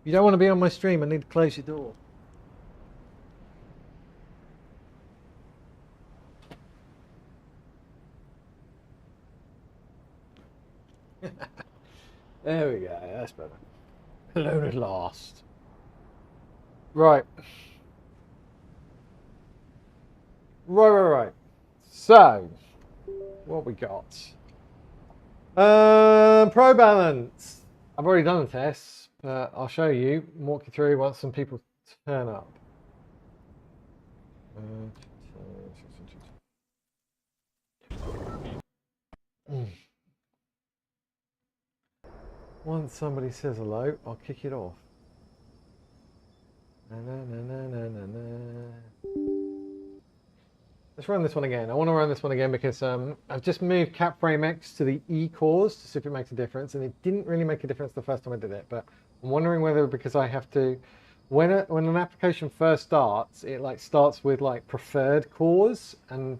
You don't want to be on my stream. I need to close your door. There we go. That's better. Alone at last. Right. Right. So, what we got? Probalance. I've already done the tests, but I'll show you, walk you through once some people turn up. Once somebody says hello, I'll kick it off. Let's run this one again. I want to run this one again because I've just moved CapFrame X to the E cores to see if it makes a difference, and it didn't really make a difference the first time I did it. But I'm wondering whether because I have to, when an application first starts, it like starts with like preferred cores, and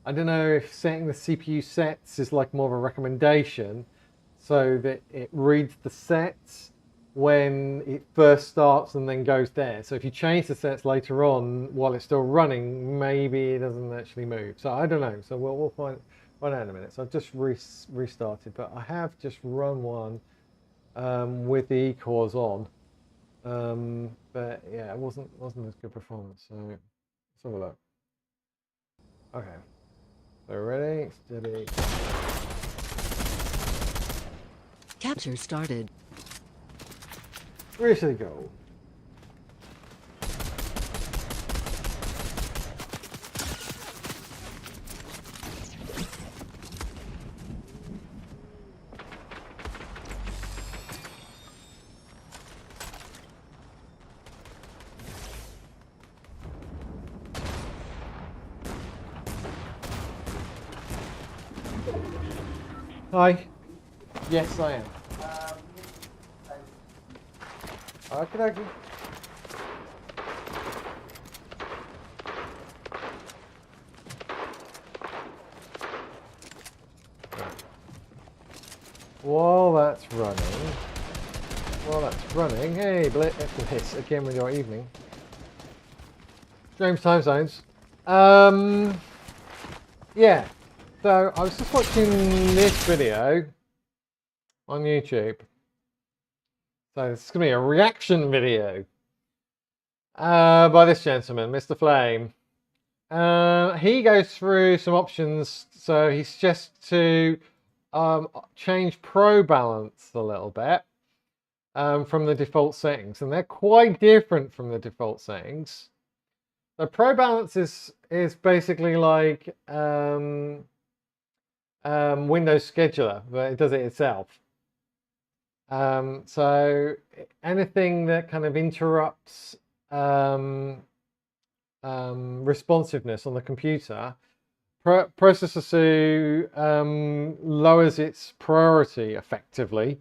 I don't know if setting the CPU sets is like more of a recommendation, so that it reads the sets when it first starts and then goes there. So if you change the sets later on while it's still running, maybe it doesn't actually move. So I don't know. So we'll find out in a minute. So I've just restarted, but I have just run one with the E-cores on. But yeah, it wasn't as good performance. So let's have a look. Okay. So ready, steady. Capture started. Where should it go? Hi. Yes, I am. Okay. While that's running, hey, Bliss, again with your evening. Strange time zones. Yeah, so I was just watching this video on YouTube. So this is going to be a reaction video by this gentleman, Mr. Flame. He goes through some options. So he suggests to change Probalance a little bit from the default settings, and they're quite different from the default settings. So Probalance is basically like Windows Scheduler, but it does it itself. So anything that kind of interrupts responsiveness on the computer, Processor Sue lowers its priority effectively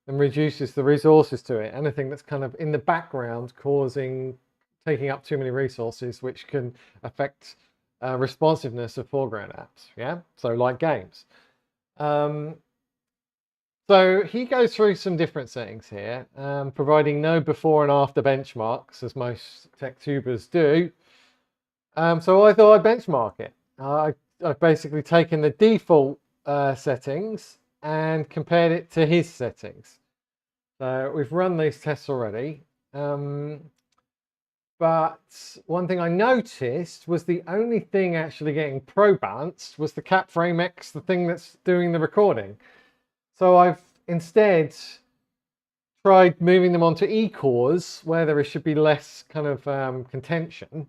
and reduces the resources to it. Anything that's kind of in the background taking up too many resources, which can affect responsiveness of foreground apps. Yeah, so like games. So he goes through some different settings here, providing no before and after benchmarks, as most tech tubers do. So I thought I'd benchmark it. I've basically taken the default settings and compared it to his settings. So we've run these tests already. But one thing I noticed was the only thing actually getting pro-balanced was the CapFrame X, the thing that's doing the recording. So I've instead tried moving them onto E-cores where there should be less kind of contention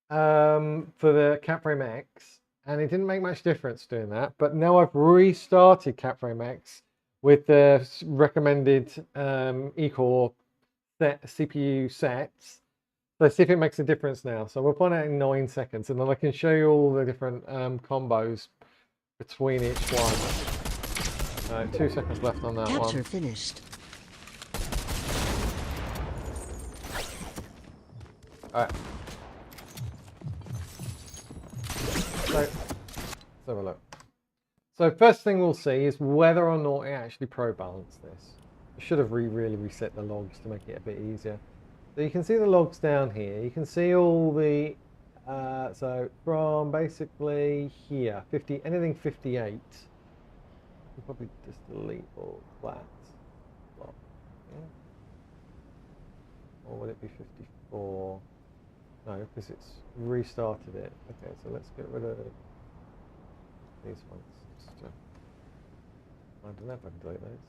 for the CapFrame X, and it didn't make much difference doing that. But now I've restarted CapFrame X with the recommended E-core CPU sets. So see if it makes a difference now. So we'll find out in 9 seconds, and then I can show you all the different combos between each one. 2 seconds left on that one. Capture finished. Alright. So, let's have a look. So first thing we'll see is whether or not it actually pro-balanced this. I should have really reset the logs to make it a bit easier. So you can see the logs down here. You can see all the, so from basically here, 50, anything 58. I'll probably just delete all that. Well, yeah. Or would it be 54? No, because it's restarted it. Okay, so let's get rid of these ones. Just, I don't know if I can delete those.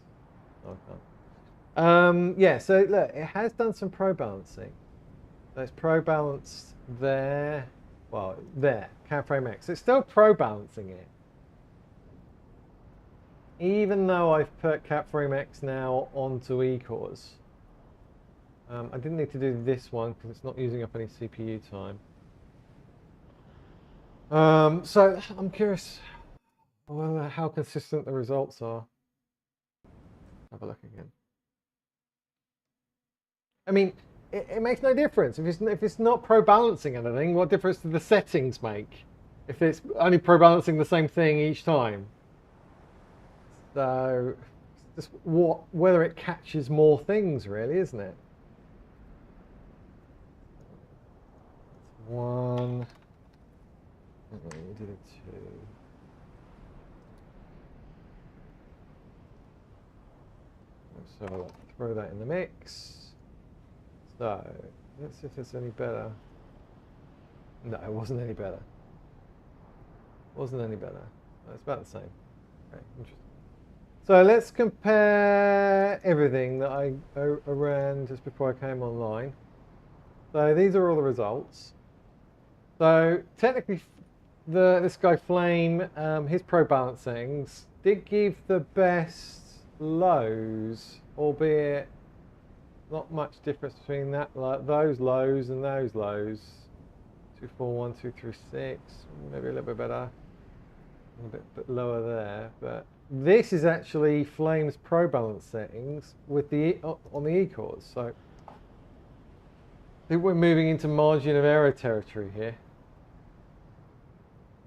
No, I can't. Yeah, so look, it has done some pro balancing. So it's pro balanced there. Well, there, Cam Frame X. It's still pro balancing it. Even though I've put Cap Frame X now onto eCores. I didn't need to do this one because it's not using up any CPU time. So I'm curious how consistent the results are. Have a look again. I mean, it makes no difference. If it's not pro balancing anything, what difference do the settings make? If it's only pro balancing the same thing each time. So, it's just whether it catches more things, really, isn't it? One. We did a two. So throw that in the mix. So let's see if it's any better. No, it wasn't any better. Wasn't any better. No, it's about the same. Okay, interesting. So let's compare everything that I ran just before I came online. So these are all the results. So technically, this guy Flame, his pro balance settings did give the best lows, albeit not much difference between those lows and those lows. 2, 4, 1, 2, 3, 6. Maybe a little bit better. A bit lower there, but this is actually Flame's pro balance settings with the on the eCores. So I think we're moving into margin of error territory here.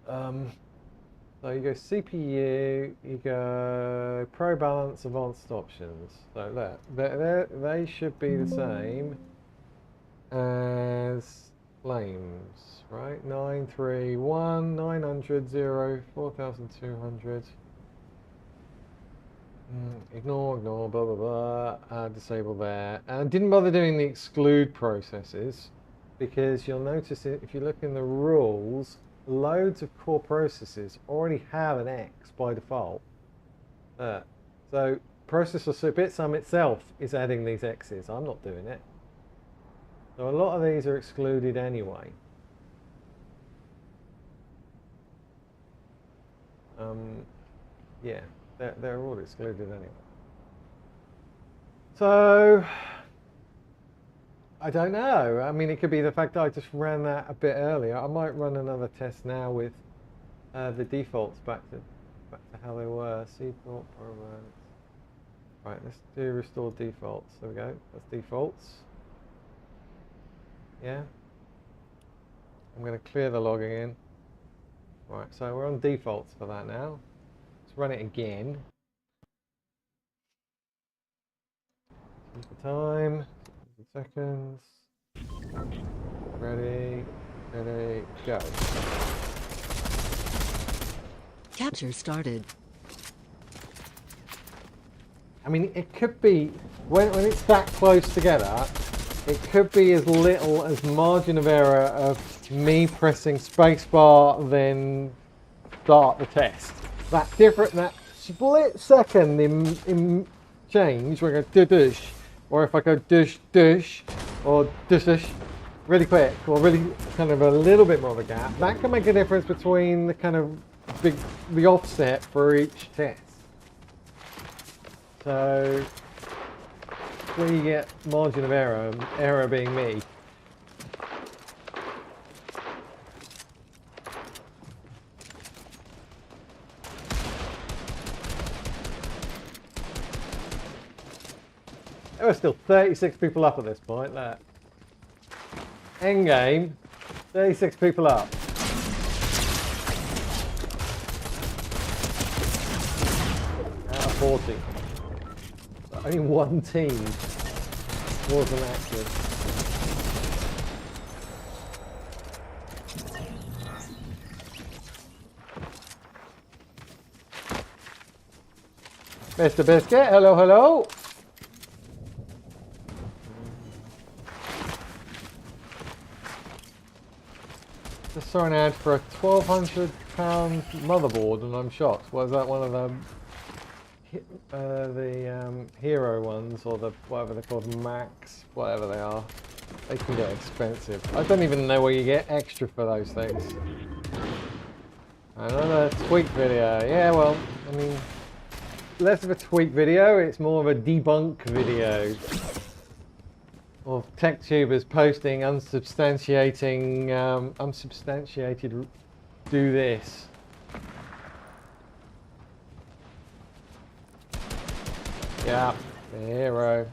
So you go CPU, you go pro balance advanced options. So they should be the same as Flames, right? 931, 900, 0, 4200. Ignore, blah, blah, blah. Disable there. And didn't bother doing the exclude processes because you'll notice if you look in the rules, loads of core processes already have an X by default. So processor bitsum itself is adding these X's. I'm not doing it. So a lot of these are excluded anyway. Yeah, they're all excluded anyway. So I don't know. I mean, it could be the fact that I just ran that a bit earlier. I might run another test now with the defaults back to how they were. Default Probalance. Right, let's do restore defaults. There we go. That's defaults. Yeah. I'm going to clear the log again. Right, so we're on defaults for that now. Let's run it again. Keep the time. Seconds. Ready, go. Capture started. I mean, it could be, when it's that close together, it could be as little as margin of error of me pressing spacebar, then start the test. That split second in change, we're going to do or if I go dush, or dush, really quick, or really kind of a little bit more of a gap, that can make a difference between the kind of the offset for each test. So, when you get margin of error being me. There are still 36 people up at this point. Look. End game, 36 people up. Out of 40. So, only one team wasn't active. Mr. Biscuit, hello, hello. Just saw an ad for a £1,200 motherboard and I'm shocked. Was that one of the hero ones, or the whatever they're called, Max, whatever they are? They can get expensive. I don't even know where you get extra for those things. Another tweak video. Yeah, well, I mean, less of a tweak video, it's more of a debunk video of tech tubers posting unsubstantiated do this. Yeah, the hero.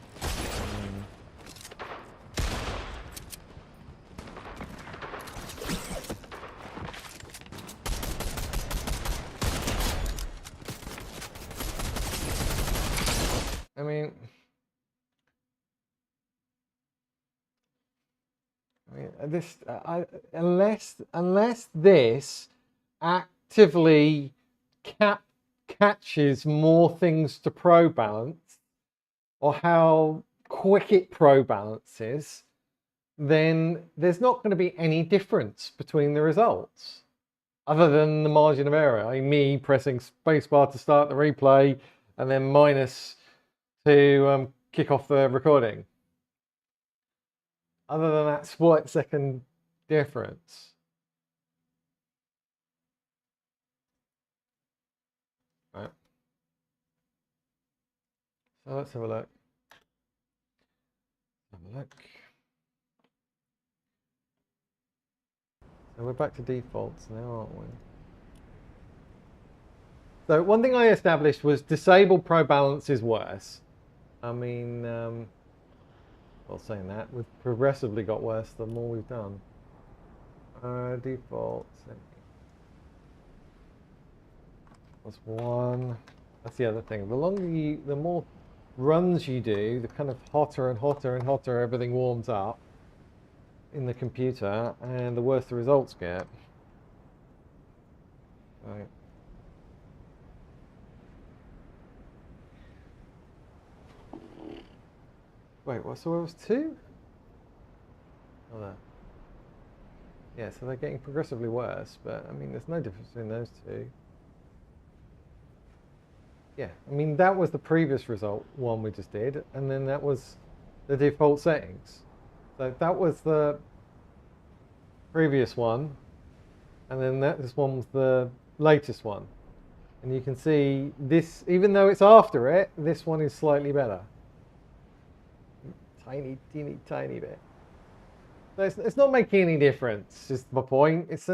I mean, this unless this actively catches more things to pro balance, or how quick it pro balances, then there's not going to be any difference between the results, other than the margin of error. I mean, me pressing spacebar to start the replay and then minus to kick off the recording. Other than that split second difference. Right. So let's have a look. So we're back to defaults now, aren't we? So one thing I established was disable pro balance is worse. I mean, well, saying that, we've progressively got worse the more we've done. Defaults. That's one. That's the other thing. The more runs you do, the kind of hotter and hotter and hotter everything warms up in the computer, and the worse the results get. Right. Wait, what? So it was two? Oh, no. Yeah, so they're getting progressively worse, but I mean, there's no difference between those two. Yeah, I mean, that was the previous result one we just did, and then that was the default settings. So that was the previous one, and then this one was the latest one. And you can see this, even though it's after it, this one is slightly better. Tiny, teeny, tiny bit. So it's not making any difference, is my point. It's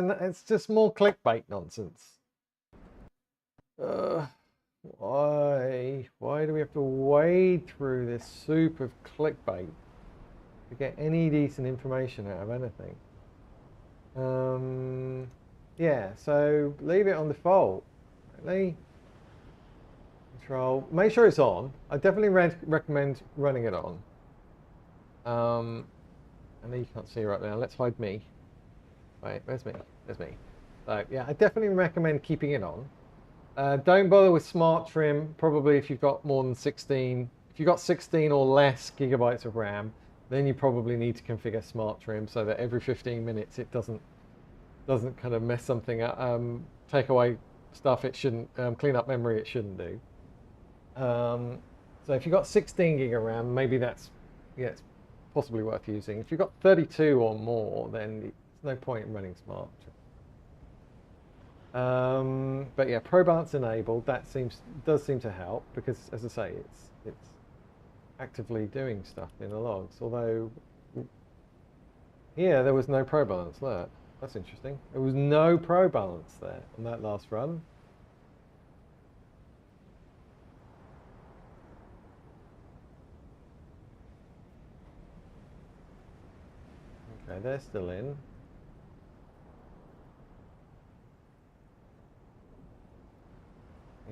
just more clickbait nonsense. Why? Why do we have to wade through this soup of clickbait to get any decent information out of anything? Yeah, so leave it on default. Really? Control. Make sure it's on. I definitely recommend running it on. I know you can't see right now. Let's hide me. Wait, where's me? There's me. So yeah, I definitely recommend keeping it on. Don't bother with smart trim. Probably if you've got more than 16, if you've got 16 or less gigabytes of RAM, then you probably need to configure smart trim so that every 15 minutes it doesn't kind of mess something up, take away stuff it shouldn't, clean up memory it shouldn't do. So if you've got 16 gig of RAM, maybe that's, yeah, it's possibly worth using. If you've got 32 or more, then there's no point in running smart trim. But yeah, Pro Balance enabled, that does seem to help, because as I say, it's actively doing stuff in the logs. Although here there was no Pro Balance. Look, that's interesting. There was no Pro Balance there on that last run. Okay, they're still in.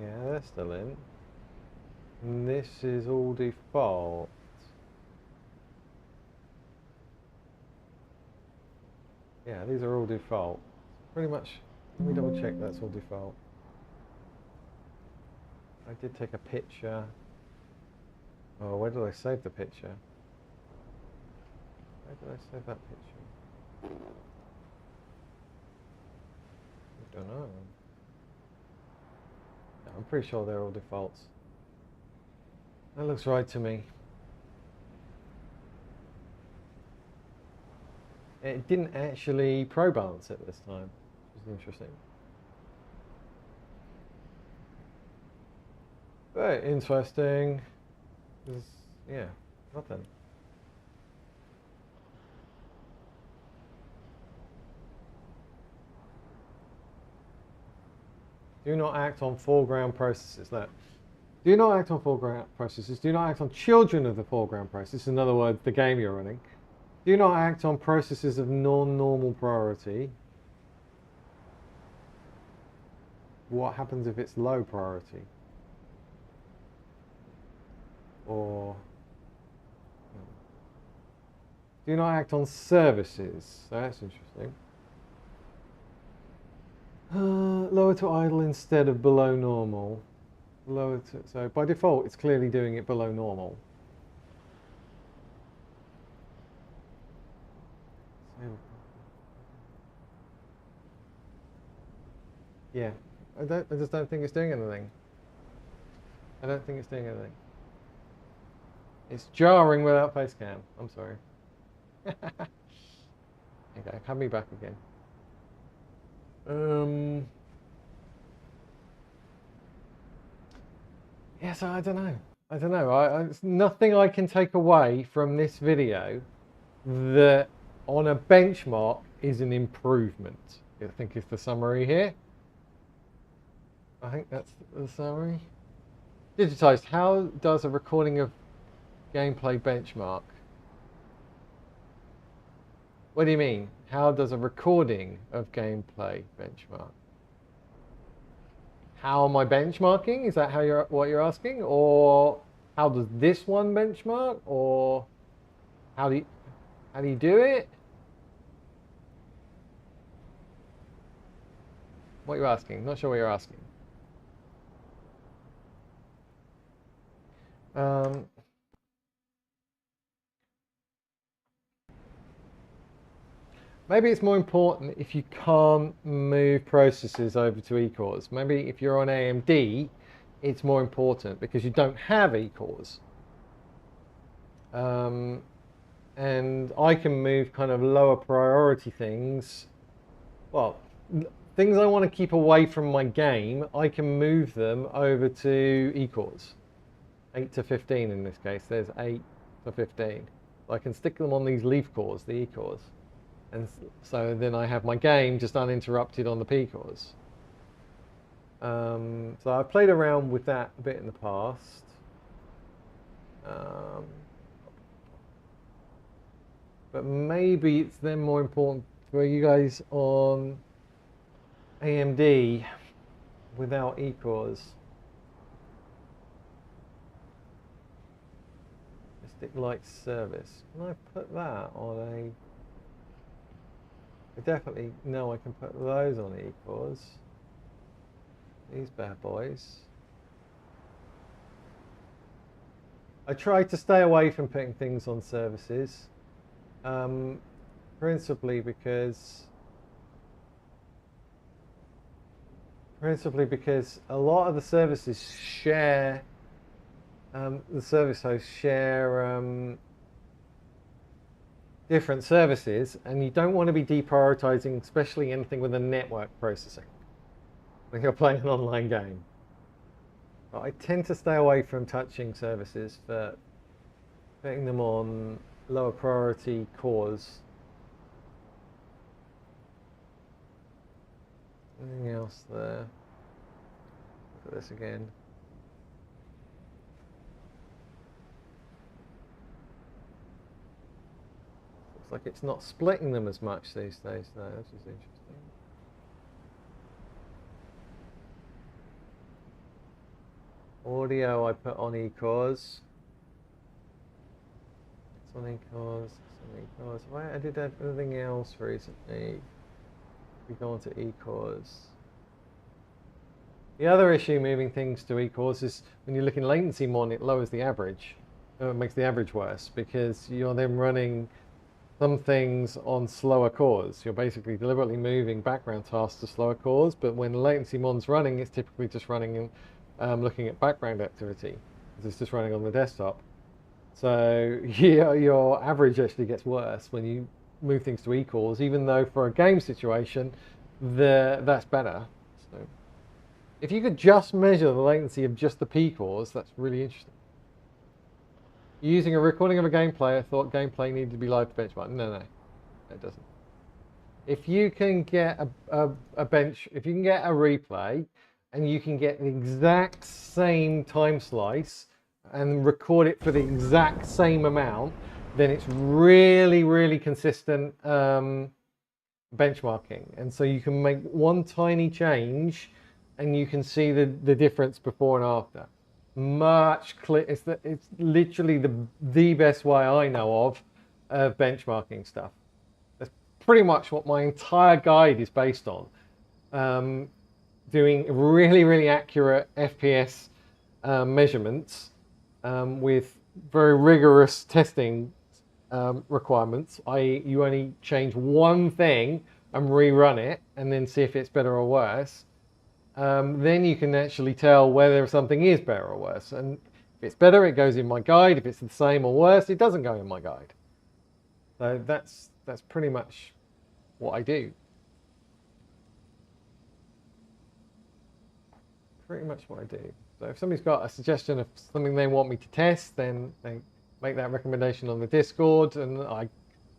Yeah, they're still in. And this is all default. Yeah, these are all default. Pretty much, let me double check that's all default. I did take a picture. Oh, where did I save the picture? Where did I save that picture? I don't know. No, I'm pretty sure they're all defaults. That looks right to me. It didn't actually Probalance it this time, which is interesting. Very interesting. Yeah, nothing. Do not act on foreground processes. Look, do not act on foreground processes. Do not act on children of the foreground process. In other words, the game you're running. Do not act on processes of non-normal priority. What happens if it's low priority? Or do not act on services. That's interesting. Lower to idle instead of below normal. So by default, it's clearly doing it below normal. Yeah, I just don't think it's doing anything. I don't think it's doing anything. It's jarring without face cam. I'm sorry. Okay, have me back again. Yeah, so I don't know. I don't know. It's nothing I can take away from this video that on a benchmark is an improvement. I think is the summary here. I think that's the summary. Digitized. How does a recording of gameplay benchmark? What do you mean? How does a recording of gameplay benchmark? How am I benchmarking? Is that what you're asking? Or how does this one benchmark? Or how do you do it? What you're asking? Not sure what you're asking. Maybe it's more important if you can't move processes over to eCores. Maybe if you're on AMD, it's more important because you don't have eCores. And I can move kind of lower priority things. Well, things I want to keep away from my game, I can move them over to eCores. 8 to 15 in this case. There's 8 to 15. I can stick them on these leaf cores, the eCores. And so then I have my game just uninterrupted on the P cores. So I've played around with that a bit in the past. But maybe it's then more important for you guys on AMD without eCores. Mystic Light Service. Can I put that on a... I definitely know I can put those on eCores. These bad boys. I try to stay away from putting things on services, principally because a lot of the services share, the service hosts share different services, and you don't want to be deprioritizing, especially anything with a network processing when you're playing an online game. But I tend to stay away from touching services for putting them on lower priority cores. Anything else there? Look at this again. Looks like it's not splitting them as much these days though, which is interesting. audio I put on eCores. It's on eCores, it's on eCores. Have I added anything else recently? We go on to eCores. The other issue moving things to eCores is when you're looking latency mon, it lowers the average. It makes the average worse because you're then running some things on slower cores. You're basically deliberately moving background tasks to slower cores, but when latency mon's running, it's typically just running looking at background activity because it's just running on the desktop. So yeah, your average actually gets worse when you move things to eCores, even though for a game situation, that's better. So if you could just measure the latency of just the P cores, that's really interesting. Using a recording of a gameplay, I thought gameplay needed to be live to benchmark. No, it doesn't. If you can get if you can get a replay and you can get the exact same time slice and record it for the exact same amount, then it's really, really consistent benchmarking. And so you can make one tiny change and you can see the difference before and after. Much clear. It's literally the best way I know of benchmarking stuff. That's pretty much what my entire guide is based on. Doing really, really accurate FPS measurements with very rigorous testing requirements, i.e. you only change one thing and rerun it and then see if it's better or worse. Then you can actually tell whether something is better or worse. And if it's better, it goes in my guide. If it's the same or worse, it doesn't go in my guide. So that's pretty much what I do. Pretty much what I do. So if somebody's got a suggestion of something they want me to test, then they make that recommendation on the Discord, and I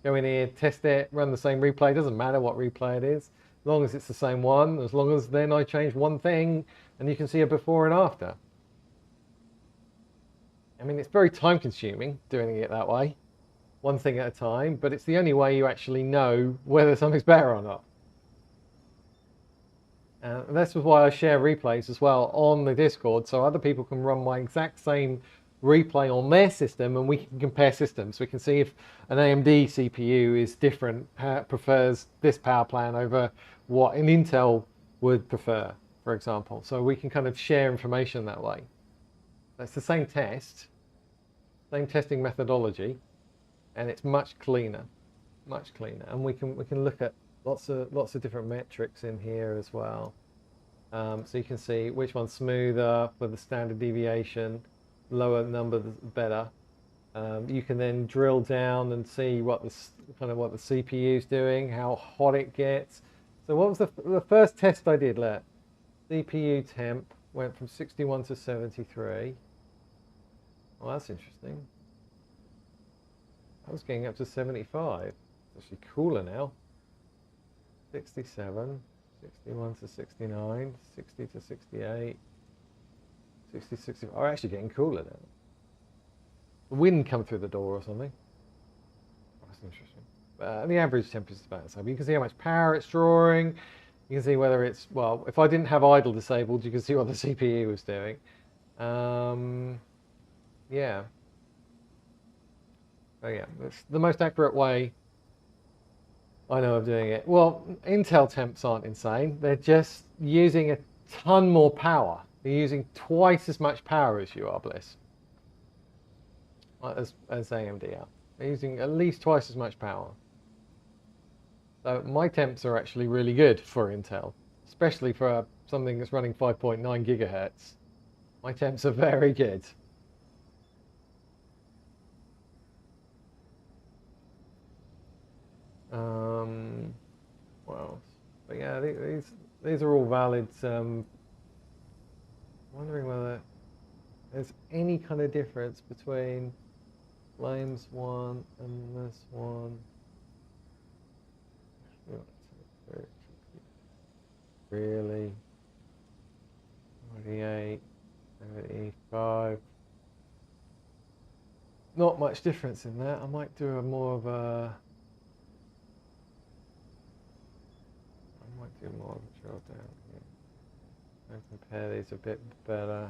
go in here, test it, run the same replay. It doesn't matter what replay it is, as long as it's the same one, as long as then I change one thing, and you can see a before and after. I mean, it's very time consuming doing it that way, one thing at a time, but it's the only way you actually know whether something's better or not. And that's why I share replays as well on the Discord, so other people can run my exact same replay on their system and we can compare systems. We can see if an AMD CPU is different, prefers this power plan over what an Intel would prefer, for example. So we can kind of share information that way. It's the same test, same testing methodology, and it's much cleaner, much cleaner. And we can look at lots of different metrics in here as well. So you can see which one's smoother for the standard deviation, lower number the better. You can then drill down and see what the CPU is doing, how hot it gets. So what was the first test I did? Let CPU temp went from 61 to 73. Well, that's interesting. I was getting up to 75. It's actually cooler now. 67, 61 to 69, 60 to 68, 60 to 65. Oh, actually getting cooler now. The wind come through the door or something. Oh, that's interesting. The average temperature is about the same. You can see how much power it's drawing. You can see whether it's, well, if I didn't have idle disabled, you can see what the CPU was doing. Yeah. Oh yeah, that's the most accurate way I know of doing it. Well, Intel temps aren't insane. They're just using a ton more power. They're using twice as much power as you are, Bliss. As AMD are. They're using at least twice as much power. So my temps are actually really good for Intel, especially for something that's running 5.9 gigahertz. My temps are very good. What else? But yeah, these are all valid. Wondering whether there's any kind of difference between Flames one and this one. Really? 48, 75. Not much difference in that. I might do a more of a drill down here and compare these a bit better.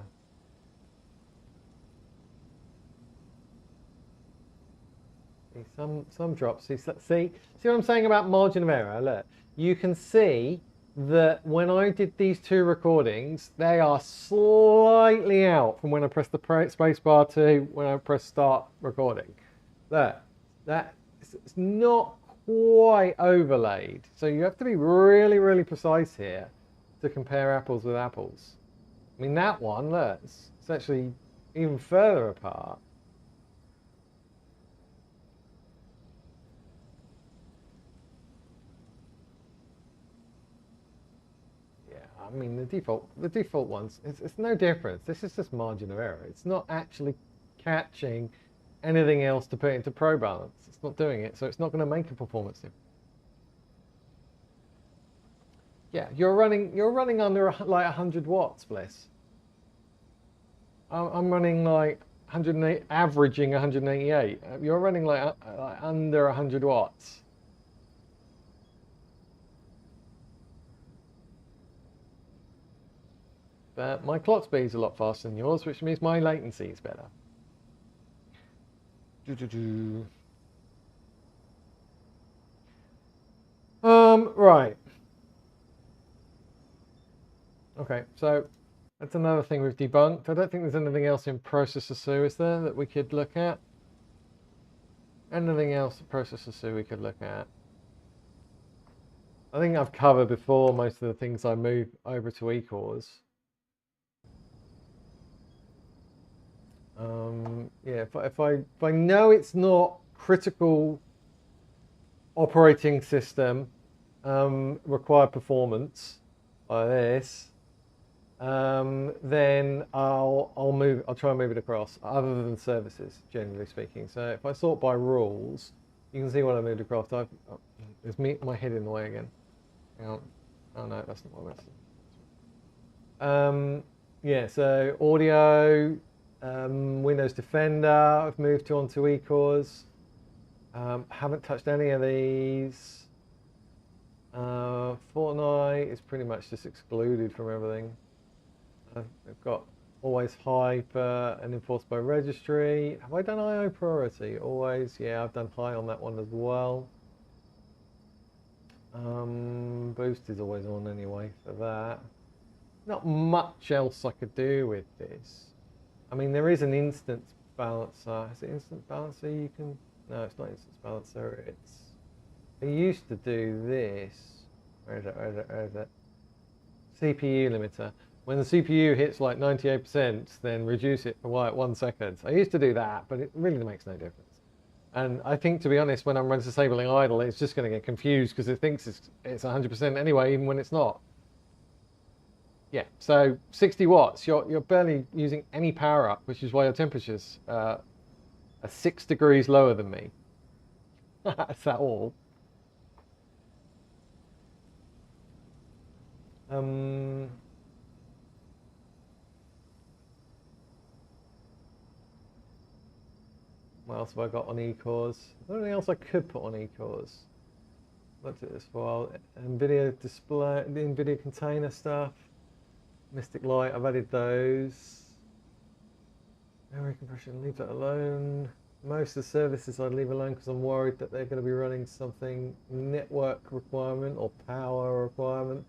See, some drops. See what I'm saying about margin of error? Look, you can see that when I did these two recordings, they are slightly out from when I press the space bar to when I press start recording. Look, it's not quite overlaid. So you have to be really, really precise here to compare apples with apples. I mean, that one, look, it's actually even further apart. Yeah, I mean, the default ones, it's no difference. This is just margin of error. It's not actually catching anything else to put into Probalance. It's not doing it, so it's not going to make a performance difference. Yeah, you're running under like 100 watts, Bliss. I'm running like 108, averaging 188. You're running like under 100 watts. But my clock speed's a lot faster than yours, which means my latency is better. Right. Okay, so that's another thing we've debunked. I don't think there's anything else in processor SU, is there, that we could look at? Anything else in processor SU we could look at? I think I've covered before most of the things I move over to eCores. Yeah, if I know it's not critical operating system required performance by this, then I'll try and move it across, other than services, generally speaking. So if I sort by rules, you can see what I moved across. There's my head in the way again. Hang on. Oh no, that's not what I meant. Yeah, so audio, Windows Defender, I've moved onto eCores. Haven't touched any of these. Fortnite is pretty much just excluded from everything. I've got always hyper and enforced by registry. Have I done IO priority? Always, yeah, I've done high on that one as well. Boost is always on anyway for that. Not much else I could do with this. I mean, there is an instance balancer. Is it instance balancer you can... No, it's not instance balancer. I used to do this. Where is it? CPU limiter. When the CPU hits like 98%, then reduce it for like 1 second. I used to do that, but it really makes no difference. And I think, to be honest, when I'm disabling idle, it's just going to get confused because it thinks it's 100% anyway, even when it's not. Yeah, so 60 watts, you're barely using any power up, which is why your temperature's are 6 degrees lower than me. That's that all. What else have I got on eCores? Anything else I could put on eCores? Looked at this for a while. NVIDIA display, the NVIDIA container stuff. Mystic Light, I've added those. Memory compression, leave that alone. Most of the services I'd leave alone because I'm worried that they're going to be running something network requirement or power requirement.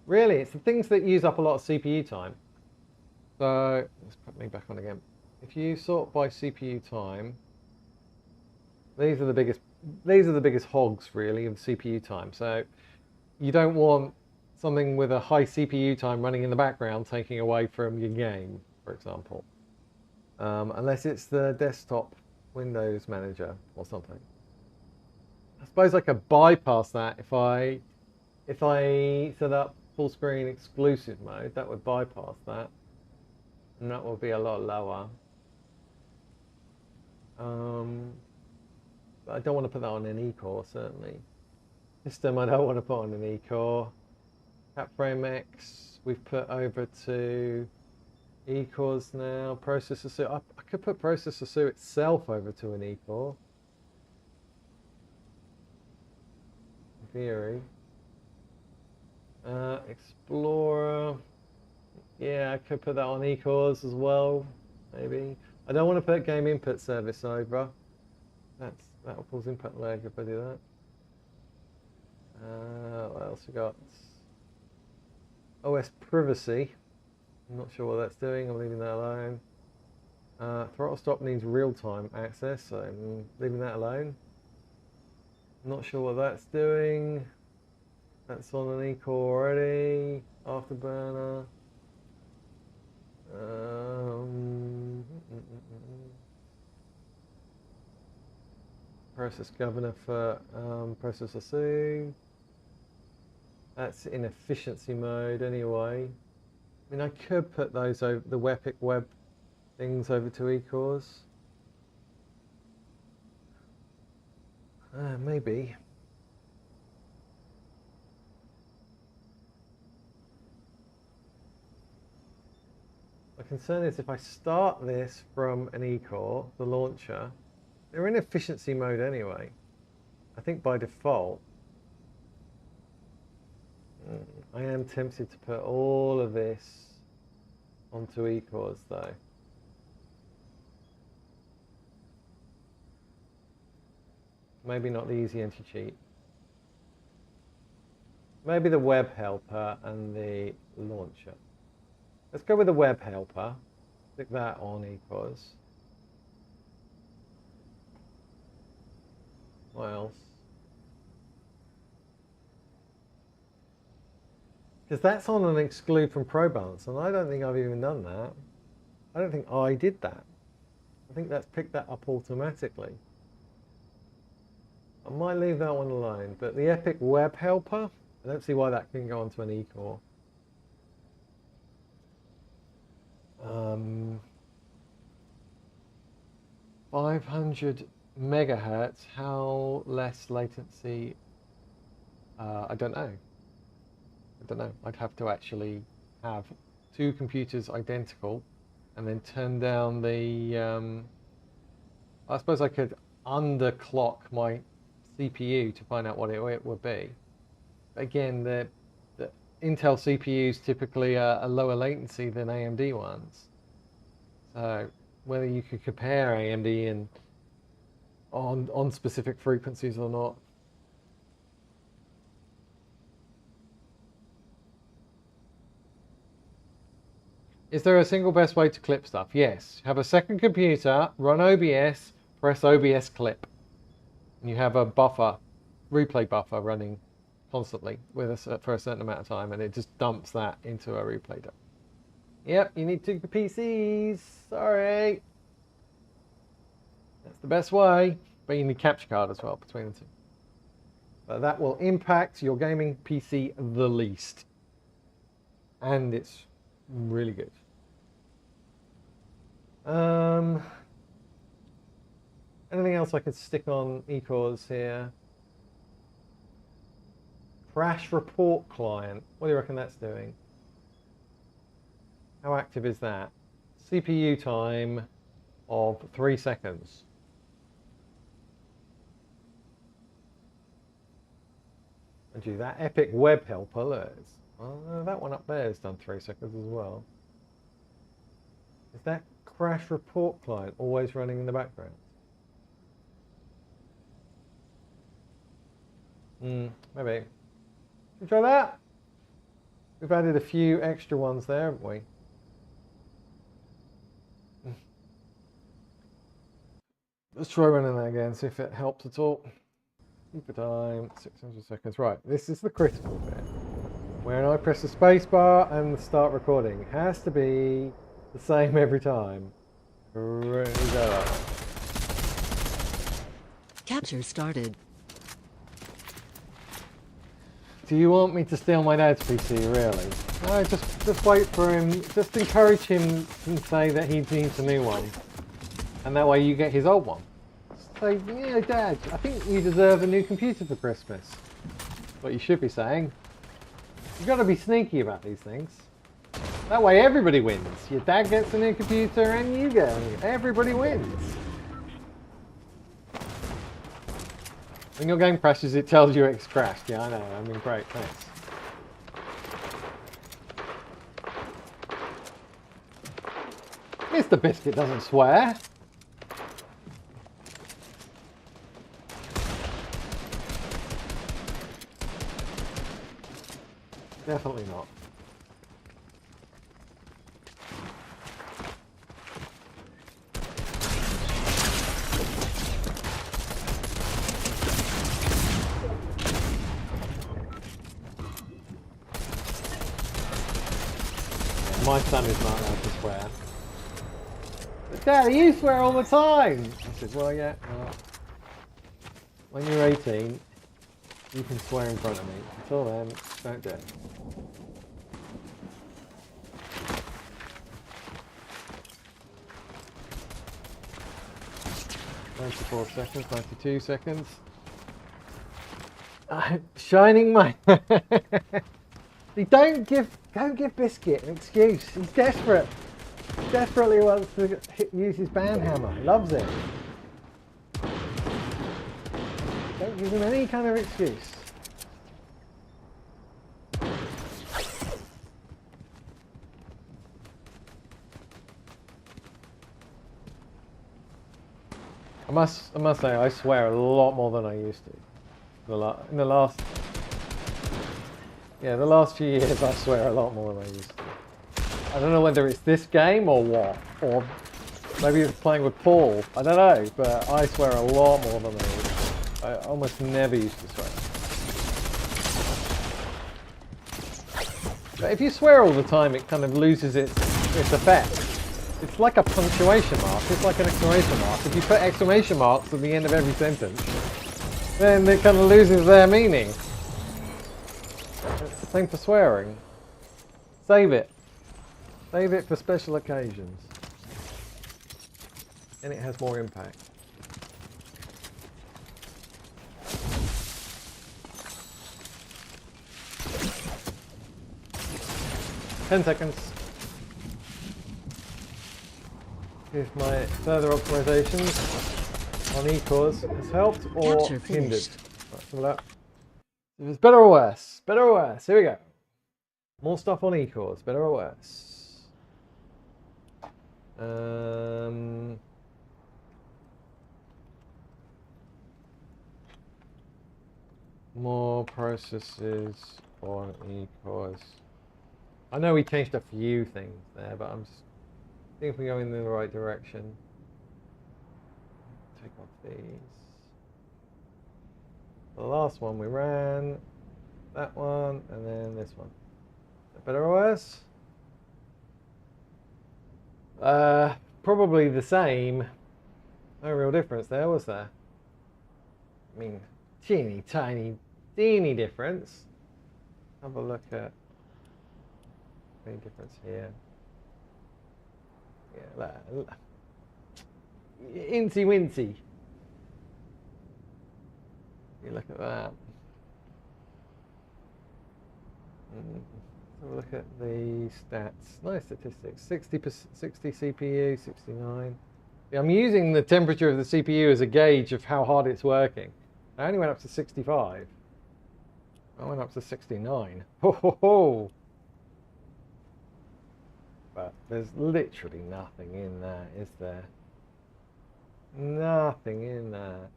Really, it's the things that use up a lot of CPU time. So let's put me back on again. If you sort by CPU time, these are the biggest hogs really of CPU time. So you don't want something with a high CPU time running in the background taking away from your game, for example, unless it's the desktop Windows manager or something. I suppose I could bypass that if I set up full screen exclusive mode. That would bypass that, and that would be a lot lower. But I don't want to put that on an eCore, certainly. System I don't want to put on an eCore. CapFrameX we've put over to eCores now. Processor SU, I could put Processor SU itself over to an eCore. In theory. Explorer. Yeah, I could put that on eCores as well, maybe. I don't want to put game input service over. That'll cause input lag if I do that. What else we got? OS privacy. I'm not sure what that's doing. I'm leaving that alone. Throttle stop needs real-time access, so I'm leaving that alone. Not sure what that's doing. That's on an eCore already. Afterburner. Process governor for processor C. That's in efficiency mode anyway. I mean, I could put those over the Epic Web things over to eCores. Maybe. My concern is if I start this from an eCore, the launcher, they're in efficiency mode anyway. I think by default, I am tempted to put all of this onto eCores though. Maybe not the easy anti-cheat. Maybe the web helper and the launcher. Let's go with the web helper. Stick that on eCores. What else? Because that's on an exclude from Probalance, and I don't think I've even done that. I don't think I did that. I think that's picked that up automatically. I might leave that one alone, but the Epic Web Helper, I don't see why that can go onto an eCore. 500 megahertz, how less latency? I don't know. I'd have to actually have two computers identical and then turn down the... I suppose I could underclock my CPU to find out what it would be. Again, the Intel CPUs typically are a lower latency than AMD ones. So whether you could compare AMD and on specific frequencies or not. Is there a single best way to clip stuff? Yes. Have a second computer, run OBS, press OBS clip. And you have a buffer, replay buffer running constantly with us for a certain amount of time, and it just dumps that into a replay. Yep, you need two PCs. Sorry. That's the best way, but you need capture card as well between the two. But that will impact your gaming PC the least. And it's really good. Anything else I could stick on eCores here? Crash report client. What do you reckon that's doing? How active is that? CPU time of 3 seconds. And gee, that Epic Web Helper, look, well, that one up there has done 3 seconds as well. Is that crash report client always running in the background? Maybe. Should we try that? We've added a few extra ones there, haven't we? Let's try running that again, see if it helps at all. Keep the time, 600 seconds. Right, this is the critical bit. When I press the space bar and start recording, it has to be the same every time. Ready, go. Capture started. Do you want me to steal my dad's PC, really? No, just wait for him. Just encourage him and say that he needs a new one. And that way you get his old one. Say, yeah, Dad, I think you deserve a new computer for Christmas. What you should be saying. You've got to be sneaky about these things. That way everybody wins. Your dad gets a new computer and you get a new. Everybody wins. When your game crashes, it tells you it's crashed. Yeah, I know. I mean, great, thanks. Mr. Biscuit doesn't swear. Definitely not. My son is not allowed to swear. But Dad, you swear all the time! I said, well, yeah, well, when you're 18, you can swear in front of me. Until then, don't do it. "94 seconds, 92 seconds. I'm shining my..." See, don't give Biscuit an excuse. He's desperate. He desperately wants to use his band hammer. He loves it. Don't give him any kind of excuse. I must say, I swear a lot more than I used to. In the last few years, I swear a lot more than I used to. I don't know whether it's this game or what, or maybe it's playing with Paul. I don't know, but I swear a lot more than I used to. I almost never used to swear. But if you swear all the time, it kind of loses its effect. It's like a punctuation mark. It's like an exclamation mark. If you put exclamation marks at the end of every sentence, then it kind of loses their meaning. It's the same for swearing. Save it. Save it for special occasions. And it has more impact. "10 seconds. If my further optimizations on eCores has helped or Capture hindered." finished. Right, some of that. If it's better or worse. Better or worse. Here we go. More stuff on eCores. Better or worse. More processes on eCores. I know we changed a few things there, but I'm just seeing if we go in the right direction. Take off these. The last one we ran, that one, and then this one. Better or worse? Probably the same. No real difference there, was there? I mean, teeny tiny difference. Have a look at any difference here. Yeah, incy wincy. You look at that. Have a look at the stats. Nice statistics. 60 CPU, 69. Yeah, I'm using the temperature of the CPU as a gauge of how hard it's working. I only went up to 65. I went up to 69. Ho ho ho! But there's literally nothing in that, is there? Nothing in that.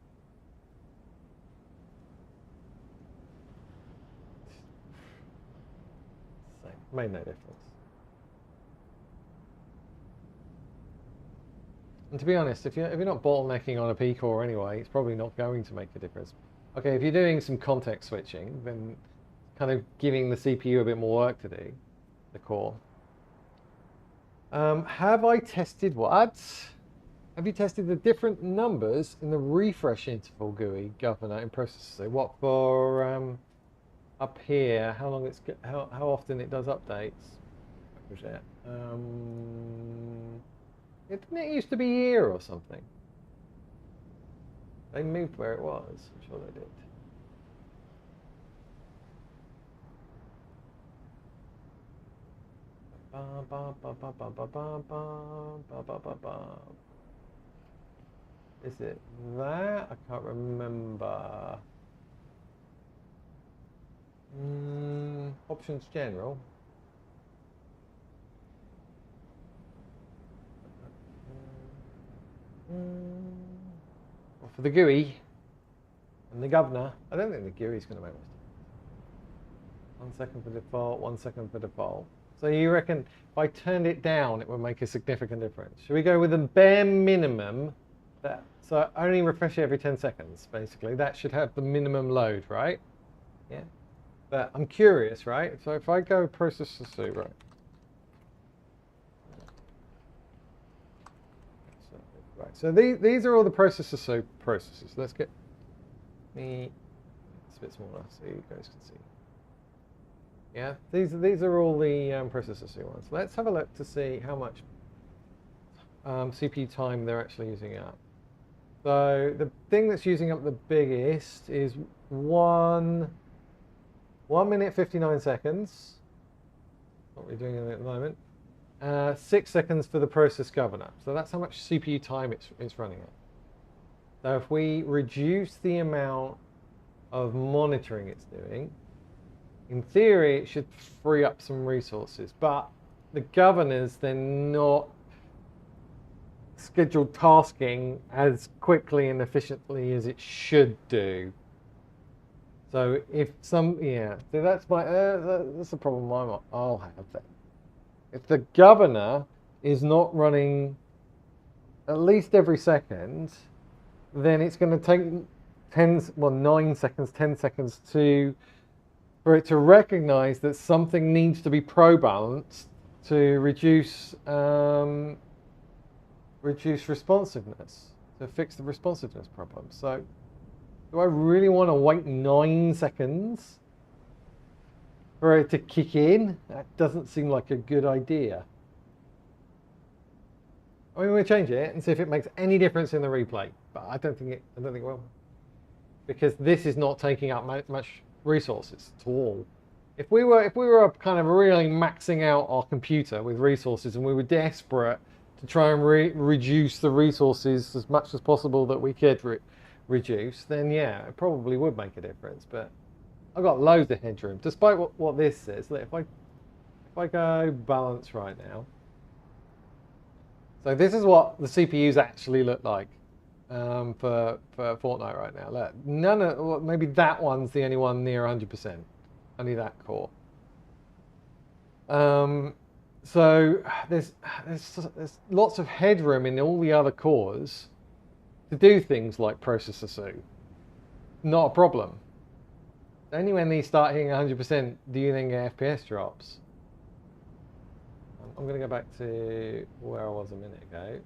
Same. Made no difference. And to be honest, if you're not bottlenecking on a P core anyway, it's probably not going to make a difference. Okay, if you're doing some context switching, then kind of giving the CPU a bit more work to do, the core. Have I tested what? Have you tested the different numbers in the refresh interval GUI governor in processor? So what for up here? How long how often it does updates? What was it? Didn't it used to be year or something? They moved where it was. I'm sure they did. Is it that? I can't remember. Options general. for the GUI and the governor, I don't think the GUI is going to make much difference. 1 second for default, 1 second for default. So you reckon if I turned it down, it would make a significant difference? Should we go with the bare minimum? So only refresh it every 10 seconds, basically. That should have the minimum load, right? Yeah. But I'm curious, right? So if I go processor C, right? So these are all the processor C processes. Let's get me. It's a bit smaller so you guys can see. Yeah, these are all the processor C ones. Let's have a look to see how much CPU time they're actually using up. So the thing that's using up the biggest is 1 minute 59 seconds. What we're doing at the moment. 6 seconds for the process governor. So that's how much CPU time it's running at. So if we reduce the amount of monitoring it's doing, in theory it should free up some resources, but the governors, they're not scheduled tasking as quickly and efficiently as it should do. So if so that's the problem I'll have then. If the governor is not running at least every second, then it's going to take 9 seconds, 10 seconds for it to recognize that something needs to be pro-balanced to reduce responsiveness, to fix the responsiveness problem. So do I really want to wait 9 seconds for it to kick in? That doesn't seem like a good idea. I mean, we'll change it and see if it makes any difference in the replay, but I don't think it will, because this is not taking up much resources at all. If we were kind of really maxing out our computer with resources and we were desperate to try and reduce the resources as much as possible that we could reduce, then yeah, it probably would make a difference. But I've got loads of headroom, despite what this says. If I go balance right now, so this is what the CPUs actually look like for Fortnite right now. Look, maybe that one's the only one near 100%, only that core. So there's lots of headroom in all the other cores to do things like processor C. Not a problem. Only when these start hitting 100% do you then get FPS drops. I'm going to go back to where I was a minute ago,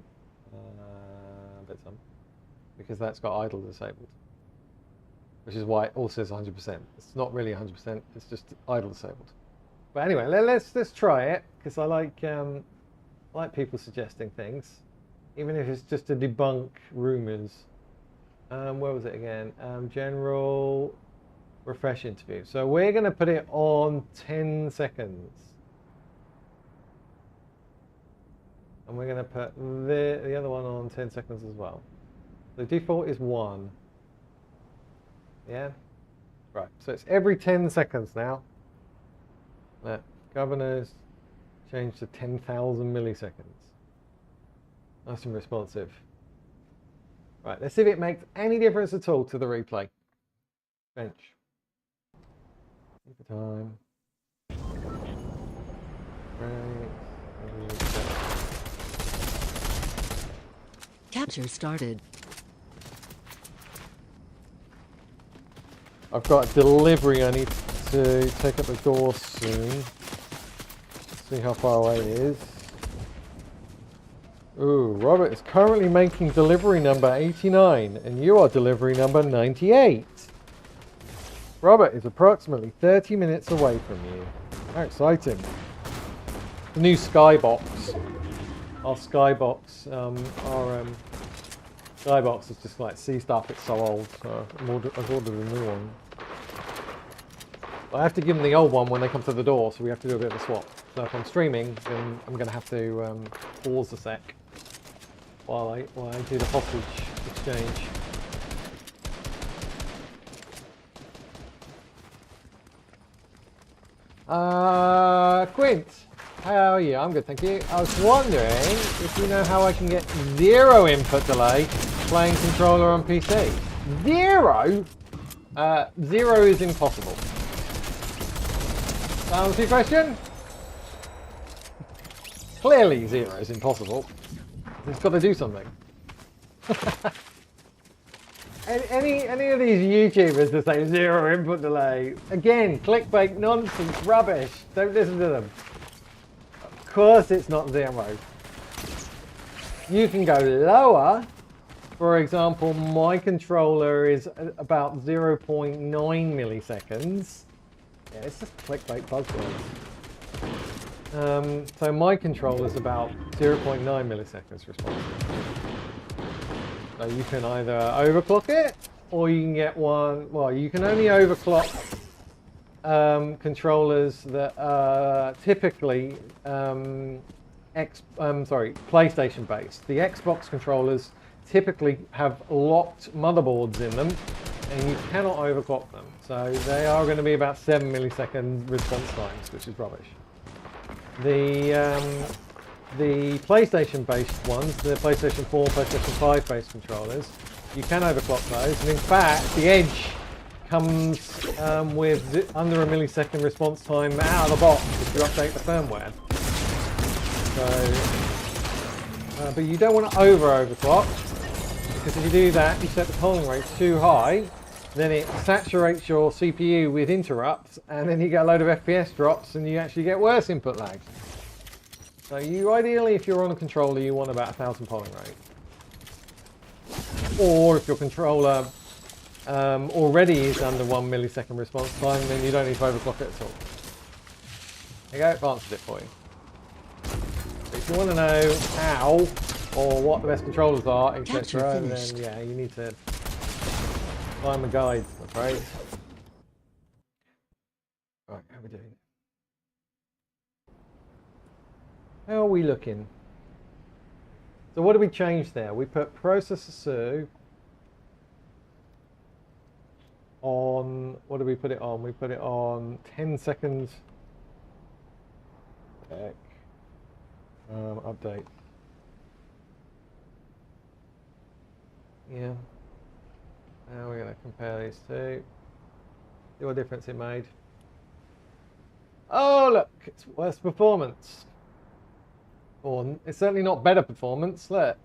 because that's got idle disabled, which is why it all says 100%. It's not really 100%. It's just idle disabled. But anyway, let's try it, because I like people suggesting things, even if it's just to debunk rumors. Where was it again? General refresh interview. So we're going to put it on 10 seconds. And we're going to put the other one on 10 seconds as well. The default is 1. Yeah? Right, so it's every 10 seconds now. That governors changed to 10,000 milliseconds. Nice and responsive. Right, let's see if it makes any difference at all to the replay. Bench. Keep the time. Right. Capture started. I've got a delivery I need to take up the door soon. See how far away it is. Ooh, Robert is currently making delivery number 89 and you are delivery number 98. Robert is approximately 30 minutes away from you. How exciting. The new Skybox. Our Skybox, Skybox is just like seized up, it's so old, so I've ordered a new one. I have to give them the old one when they come to the door, so we have to do a bit of a swap. So if I'm streaming, then I'm going to have to pause a sec while I do the hostage exchange. Quint, how are you? I'm good, thank you. I was wondering if you know how I can get 0 input delay playing controller on PC? 0? 0 is impossible. That answer your question? Clearly 0 is impossible. It's got to do something. any of these YouTubers that say 0 input delay, again, clickbait nonsense, rubbish. Don't listen to them. Of course it's not 0. You can go lower. For example, my controller is about 0.9 milliseconds. Yeah, it's just clickbait buzzwords. So my controller is about 0.9 milliseconds response. So you can either overclock it, or you can get one. Well, you can only overclock controllers that are typically PlayStation based. The Xbox controllers typically have locked motherboards in them, and you cannot overclock them. So they are going to be about 7 millisecond response times, which is rubbish. The PlayStation based ones, the PlayStation 4, PlayStation 5 based controllers, you can overclock those, and in fact the Edge comes with under a millisecond response time out of the box if you update the firmware. So, but you don't want to overclock, because if you do that, you set the polling rate too high, then it saturates your CPU with interrupts, and then you get a load of FPS drops, and you actually get worse input lag. So you ideally, if you're on a controller, you want about 1,000 polling rate. Or if your controller already is under 1 millisecond response time, then you don't need to overclock it at all. There you go, I've answered it for you. If you want to know how or what the best controllers are, etc., then yeah, you need to find the guides, I'm afraid. Right, how are we doing? How are we looking? So what did we change there? We put processor on, what did we put it on? We put it on 10 seconds. Update. Yeah. Now we're going to compare these two. See what difference it made. Oh look, it's worse performance. Or it's certainly not better performance. Look.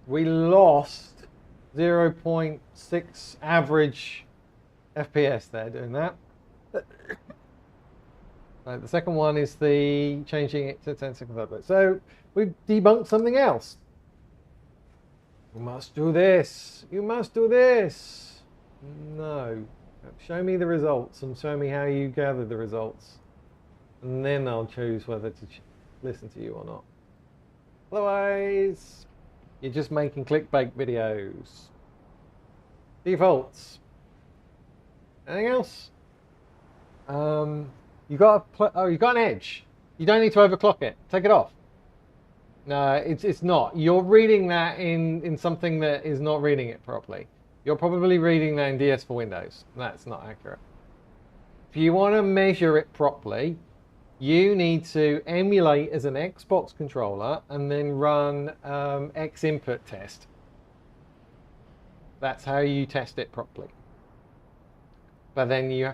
We lost 0.6 average FPS there doing that. The second one is the changing it to 10 seconds update. So we've debunked something else. You must do this. You must do this. No. Show me the results and show me how you gather the results. And then I'll choose whether to listen to you or not. Otherwise, you're just making clickbait videos. Defaults. Anything else? You got an Edge. You don't need to overclock it. Take it off. No, it's not. You're reading that in something that is not reading it properly. You're probably reading that in DS for Windows. That's not accurate. If you want to measure it properly, you need to emulate as an Xbox controller and then run X input test. That's how you test it properly. But then you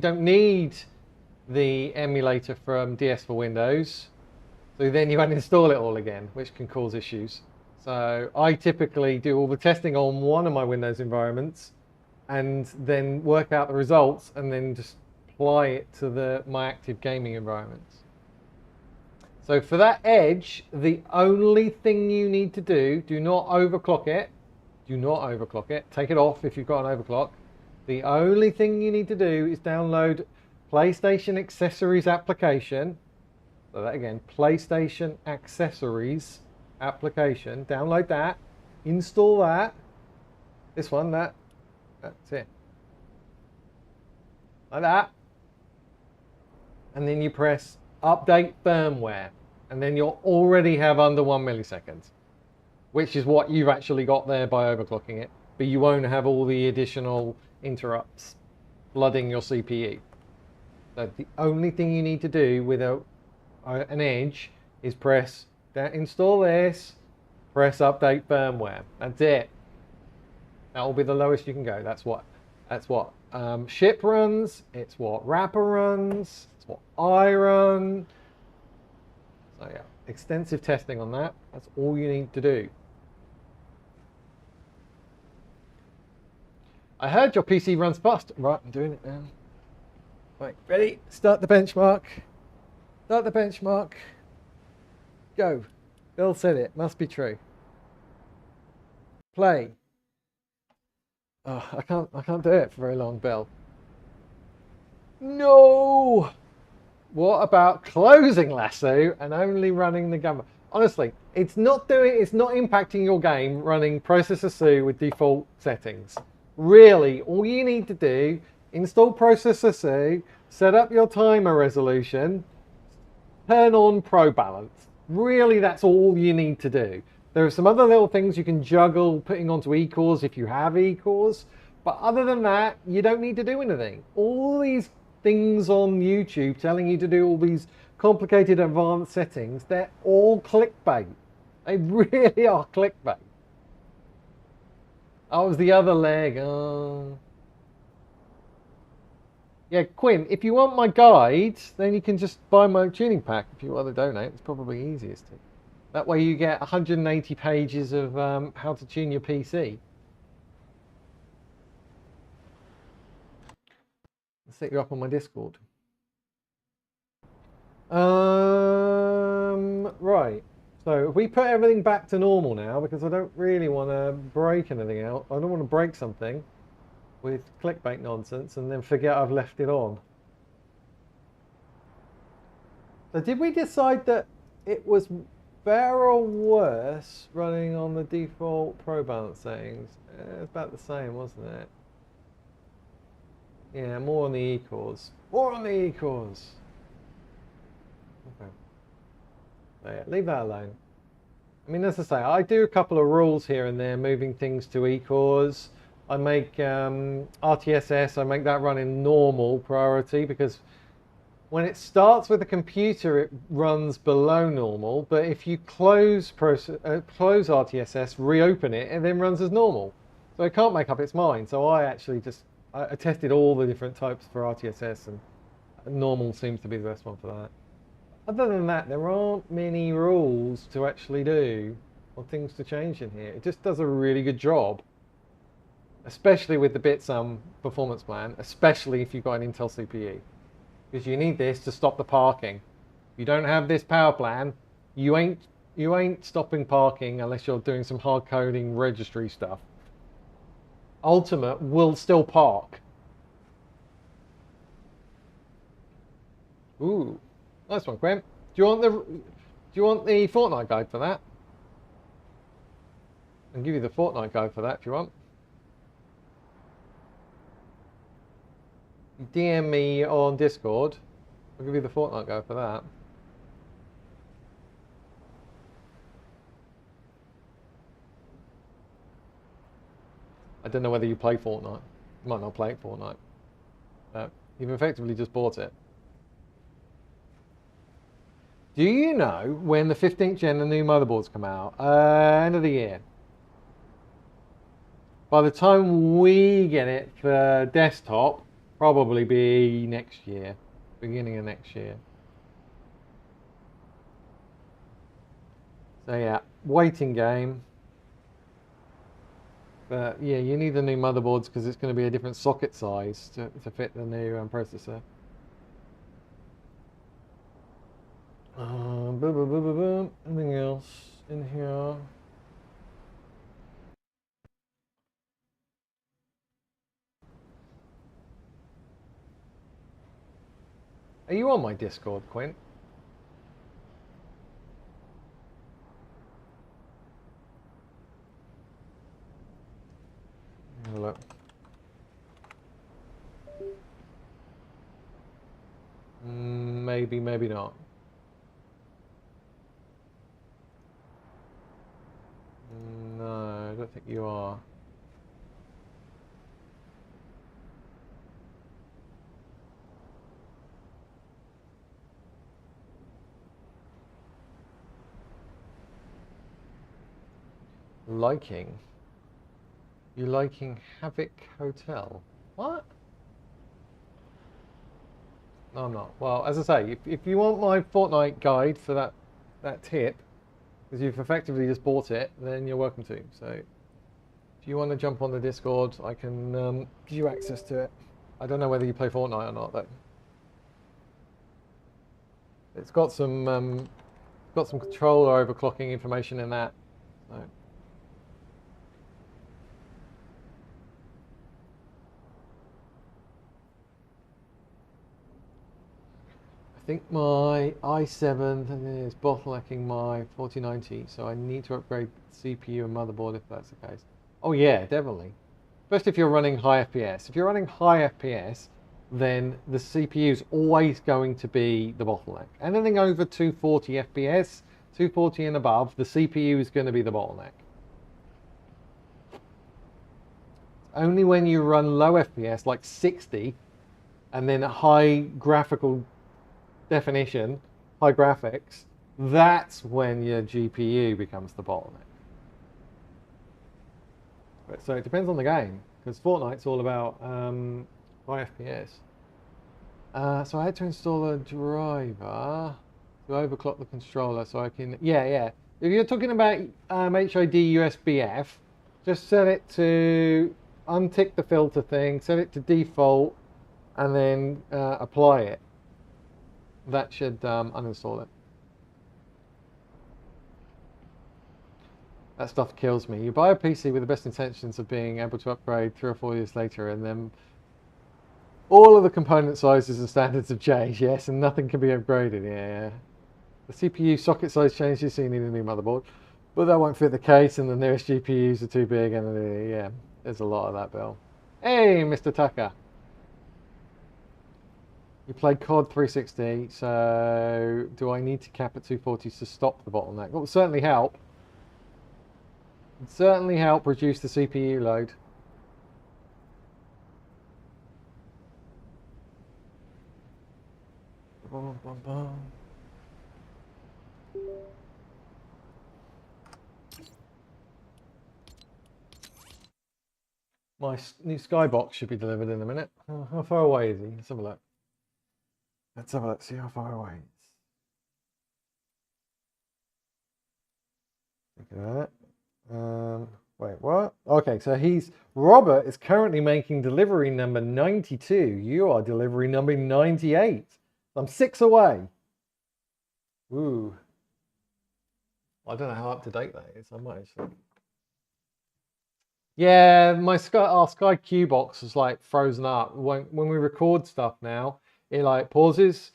don't need the emulator from DS for Windows. So then you uninstall it all again, which can cause issues. So I typically do all the testing on one of my Windows environments and then work out the results and then just apply it to my active gaming environments. So for that Edge, the only thing you need to do not overclock it. Do not overclock it. Take it off if you've got an overclock. The only thing you need to do is download PlayStation Accessories application. So that again, PlayStation Accessories application. Download that, install that. This one, that's it. Like that. And then you press update firmware. And then you'll already have under 1 millisecond, which is what you've actually got there by overclocking it. But you won't have all the additional interrupts flooding your CPU. So the only thing you need to do with an Edge is press install this, Press update firmware. That's it. That will be the lowest you can go. That's what ship runs. It's what wrapper runs. It's what I run. So yeah, extensive testing on that. That's all you need to do. I heard your PC runs fast. Right, I'm doing it now. Right, ready? Start the benchmark. Start the benchmark. Go. Bill said it. Must be true. Play. Oh, I can't do it for very long, Bill. No. What about closing Lasso and only running the gamma? Honestly, it's not impacting your game running Processor Sue with default settings. Really, all you need to do, install Processor Sue, set up your timer resolution, turn on Probalance. Really, that's all you need to do. There are some other little things you can juggle putting onto eCores if you have eCores, but other than that, you don't need to do anything. All these things on YouTube telling you to do all these complicated advanced settings, they're all clickbait. They really are clickbait. Oh, it was the other leg. Oh. Yeah, Quinn, if you want my guide, then you can just buy my tuning pack. If you want to donate, it's probably easiest to. That way you get 180 pages of how to tune your PC. I'll set you up on my Discord. Right. So if we put everything back to normal now, because I don't really want to break anything out. I don't want to break something with clickbait nonsense and then forget I've left it on. So did we decide that it was better or worse running on the default Probalance settings? It's about the same, wasn't it? Yeah, more on the eCores. More on the eCores. Okay. So yeah, leave that alone. I mean, as I say, I do a couple of rules here and there, moving things to eCores. I make RTSS, I make that run in normal priority because when it starts with the computer, it runs below normal. But if you close RTSS, reopen it, it then runs as normal. So it can't make up its mind. So I actually I tested all the different types for RTSS, and normal seems to be the best one for that. Other than that, there aren't many rules to actually do or things to change in here. It just does a really good job, especially with the Bitsum performance plan, especially if you've got an Intel CPU. Because you need this to stop the parking. If you don't have this power plan, you ain't stopping parking unless you're doing some hard coding registry stuff. Ultimate will still park. Ooh, nice one, Quim. Do you want the Fortnite guide for that? I'll give you the Fortnite guide for that if you want. DM me on Discord. I'll give you the Fortnite guide for that. I don't know whether you play Fortnite. You might not play Fortnite. You've effectively just bought it. Do you know when the 15th gen, the new motherboards come out? End of the year. By the time we get it for desktop, probably be next year, beginning of next year. So yeah, waiting game. But yeah, you need the new motherboards because it's going to be a different socket size to fit the new processor. Boom, boom, boom, boom, boom. Anything else in here? Are you on my Discord, Quint? Have a look. Maybe, maybe not. No, I don't think you are. liking. You liking Havoc Hotel? What? No, I'm not. Well, as I say, if you want my Fortnite guide for that tip, because you've effectively just bought it, then you're welcome to. So if you want to jump on the Discord, I can give you access to it. I don't know whether you play Fortnite or not, though. It's got some controller overclocking information in that. So. I think my i7 is bottlenecking my 4090, so I need to upgrade CPU and motherboard if that's the case. Oh yeah, definitely. Especially if you're running high FPS. If you're running high FPS, then the CPU is always going to be the bottleneck. Anything over 240 FPS, 240 and above, the CPU is going to be the bottleneck. Only when you run low FPS, like 60, and then high graphical definition, high graphics, that's when your GPU becomes the bottleneck. So it depends on the game, because Fortnite's all about high FPS. So I had to install a driver to overclock the controller so I can, yeah. If you're talking about HID USBF, just set it to, untick the filter thing, set it to default, and then apply it. That should uninstall it. That stuff kills me. You buy a PC with the best intentions of being able to upgrade 3 or 4 years later, and then all of the component sizes and standards have changed, yes, and nothing can be upgraded. Yeah. The CPU socket size changes, so you need a new motherboard. But that won't fit the case, and the nearest GPUs are too big, and yeah, there's a lot of that, Bill. Hey, Mr. Tucker. You play COD 360, so do I need to cap at 240 to stop the bottleneck? It will certainly help. It will certainly help reduce the CPU load. Bum, bum, bum. My new skybox should be delivered in a minute. How far away is he? Let's have a look. Let's have a look, see how far away he is. Look at that. Wait, what? Okay, so Robert is currently making delivery number 92. You are delivery number 98. I'm 6 away. Ooh. I don't know how up to date that is. I might actually. Yeah, our Sky Q box is like frozen up. When we record stuff now, it like pauses,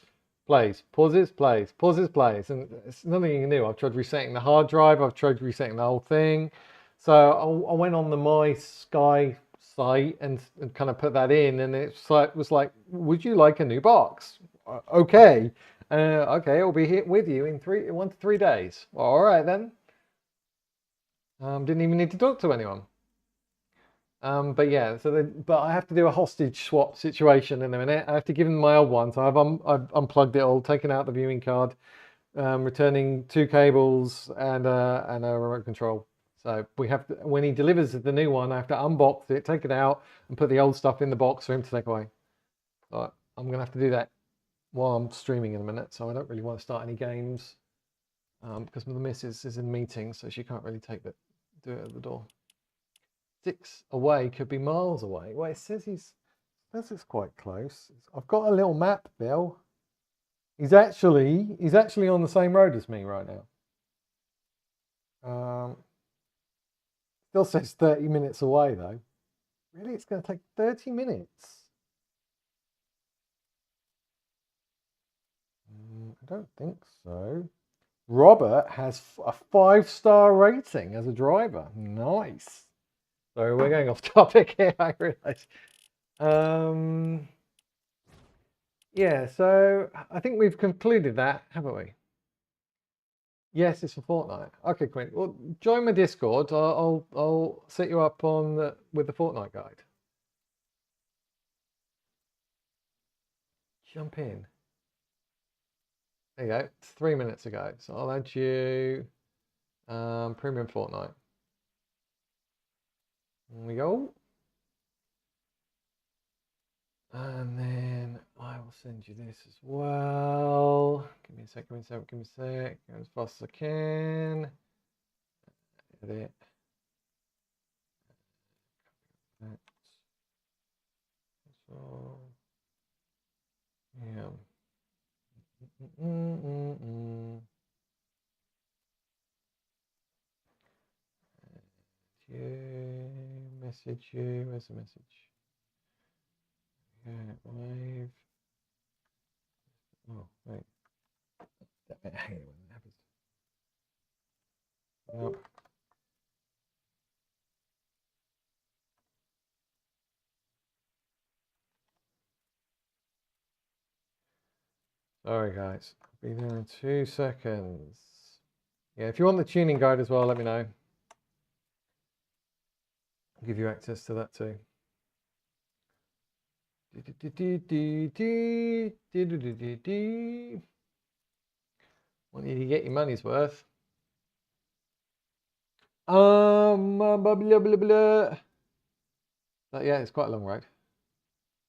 plays, pauses, plays, pauses, plays, and it's nothing you can do. I've tried resetting the hard drive. I've tried resetting the whole thing. So I went on the My Sky site and kind of put that in, and it was like, would you like a new box? Okay, okay, it'll be here with you in 1 to 3 days. All right then. Didn't even need to talk to anyone. But yeah, but I have to do a hostage swap situation in a minute. I have to give them my old one, so I've unplugged it all, taken out the viewing card, returning 2 cables and a remote control. So we have to, when he delivers the new one, I have to unbox it, take it out, and put the old stuff in the box for him to take away. So I'm gonna have to do that while I'm streaming in a minute. So I don't really want to start any games because the missus is in meetings, so she can't really do it at the door. 6 away could be miles away. Well, it says it's quite close. I've got a little map, Bill. He's actually on the same road as me right now. Still says 30 minutes away though. Really, it's going to take 30 minutes? I don't think so. Robert has a 5-star rating as a driver. Nice. Sorry, we're going off topic here, I realise. Yeah, so I think we've concluded that, haven't we? Yes, it's for Fortnite. Okay, Quint. Well, join my Discord. I'll set you up with the Fortnite guide. Jump in. There you go. It's 3 minutes ago. So I'll add you premium Fortnite. There we go. And then I will send you this as well. Give me a sec, give me a sec, give me a sec. Go as fast as I can. Edit. So, yeah. Message you. Where's the message? Yeah, live. Oh, wait. Hang on, what happens? Nope. Sorry, guys. I'll be there in 2 seconds. Yeah, if you want the tuning guide as well, let me know. I'll give you access to that too. Want you to get your money's worth. Blah, blah, blah, blah. But yeah, it's quite a long road.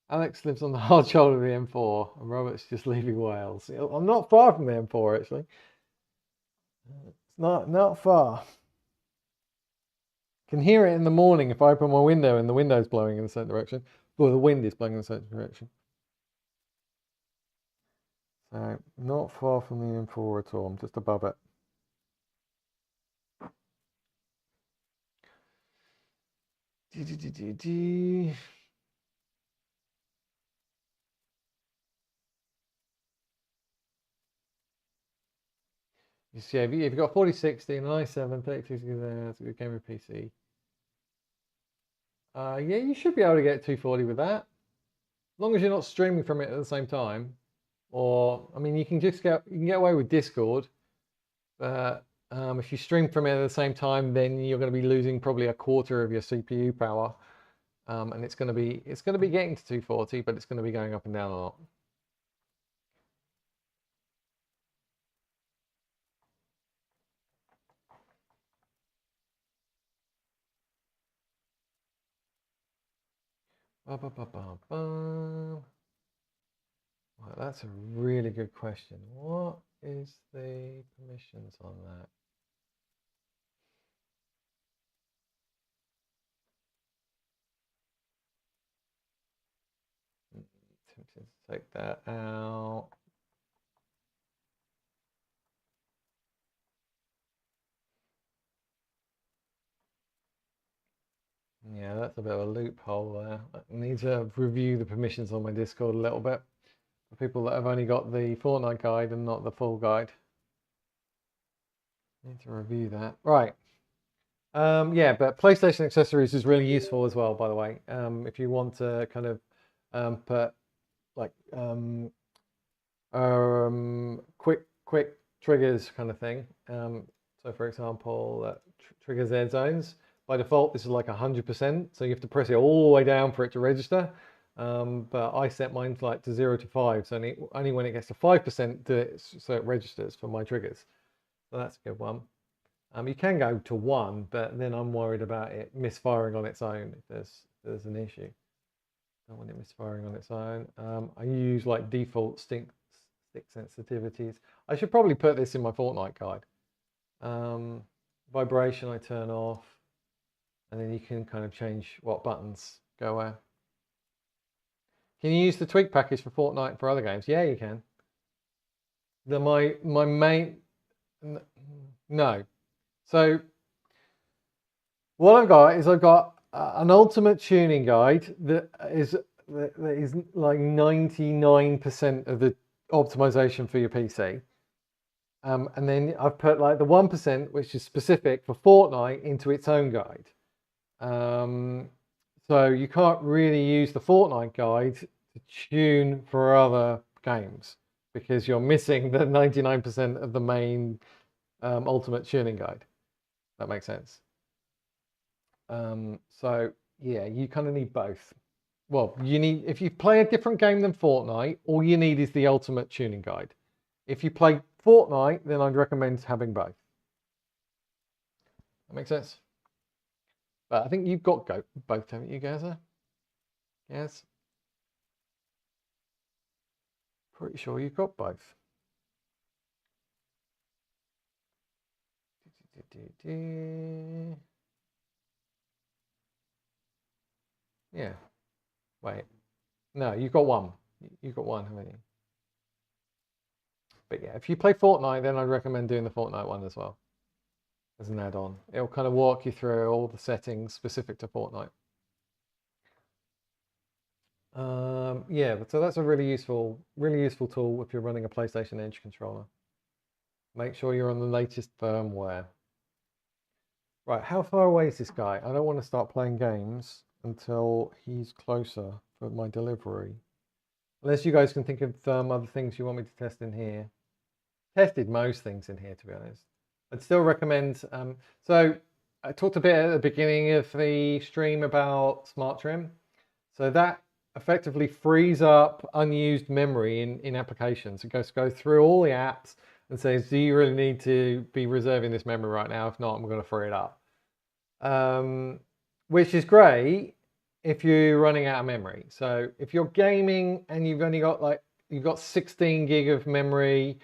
Alex lives on the hard shoulder of the M4, and Robert's just leaving Wales. I'm not far from the M4 actually. It's not far. Can hear it in the morning if I open my window and the window's blowing in a certain direction, or the wind is blowing in a certain direction. So not far from the M4 at all. I'm just above it. You see, if you've got 4060 and an i7, 32 that's a good camera PC. Yeah, you should be able to get 240 with that. As long as you're not streaming from it at the same time. Or, I mean, you can get away with Discord. But if you stream from it at the same time, then you're going to be losing probably a quarter of your CPU power. And it's going to be getting to 240, but it's going to be going up and down a lot. Well, that's a really good question. What is the permissions on that? Tempted to take that out. Yeah, that's a bit of a loophole there. I need to review the permissions on my Discord a little bit. For people that have only got the Fortnite guide and not the full guide. Need to review that. Right. Yeah, but PlayStation accessories is really useful as well, by the way. If you want to kind of put like quick triggers kind of thing. So for example, trigger Z zones. By default, this is like 100%, so you have to press it all the way down for it to register. But I set mine like to 0 to 5, so only when it gets to 5% so it registers for my triggers. So that's a good one. You can go to 1, but then I'm worried about it misfiring on its own if there's an issue. Don't want it misfiring on its own. I use like default stick sensitivities. I should probably put this in my Fortnite guide. Vibration I turn off, and then you can kind of change what buttons go where. Can you use the tweak package for Fortnite for other games? Yeah, you can. My main no. So what I've got is an ultimate tuning guide that is like 99% of the optimization for your PC. And then I've put like the 1%, which is specific for Fortnite, into its own guide. So you can't really use the Fortnite guide to tune for other games because you're missing the 99% of the main ultimate tuning guide. That makes sense. So yeah, you kind of need both. Well, if you play a different game than Fortnite, all you need is the ultimate tuning guide. If you play Fortnite, then I'd recommend having both. That makes sense? But I think you've got both, haven't you, Gaza? Yes. Pretty sure you've got both. Yeah. Wait. No, you've got one. You've got one, haven't you? But yeah, if you play Fortnite, then I'd recommend doing the Fortnite one as well as an add-on. It'll kind of walk you through all the settings specific to Fortnite. Yeah, so that's a really useful tool if you're running a PlayStation Edge controller. Make sure you're on the latest firmware. Right, how far away is this guy? I don't want to start playing games until he's closer for my delivery. Unless you guys can think of other things you want me to test in here. Tested most things in here, to be honest. I'd still recommend. So I talked a bit at the beginning of the stream about smart trim. So that effectively frees up unused memory in applications. It goes through all the apps and says, do you really need to be reserving this memory right now? If not, I'm going to free it up. Which is great if you're running out of memory. So if you're gaming and you've only got you've got 16 gig of memory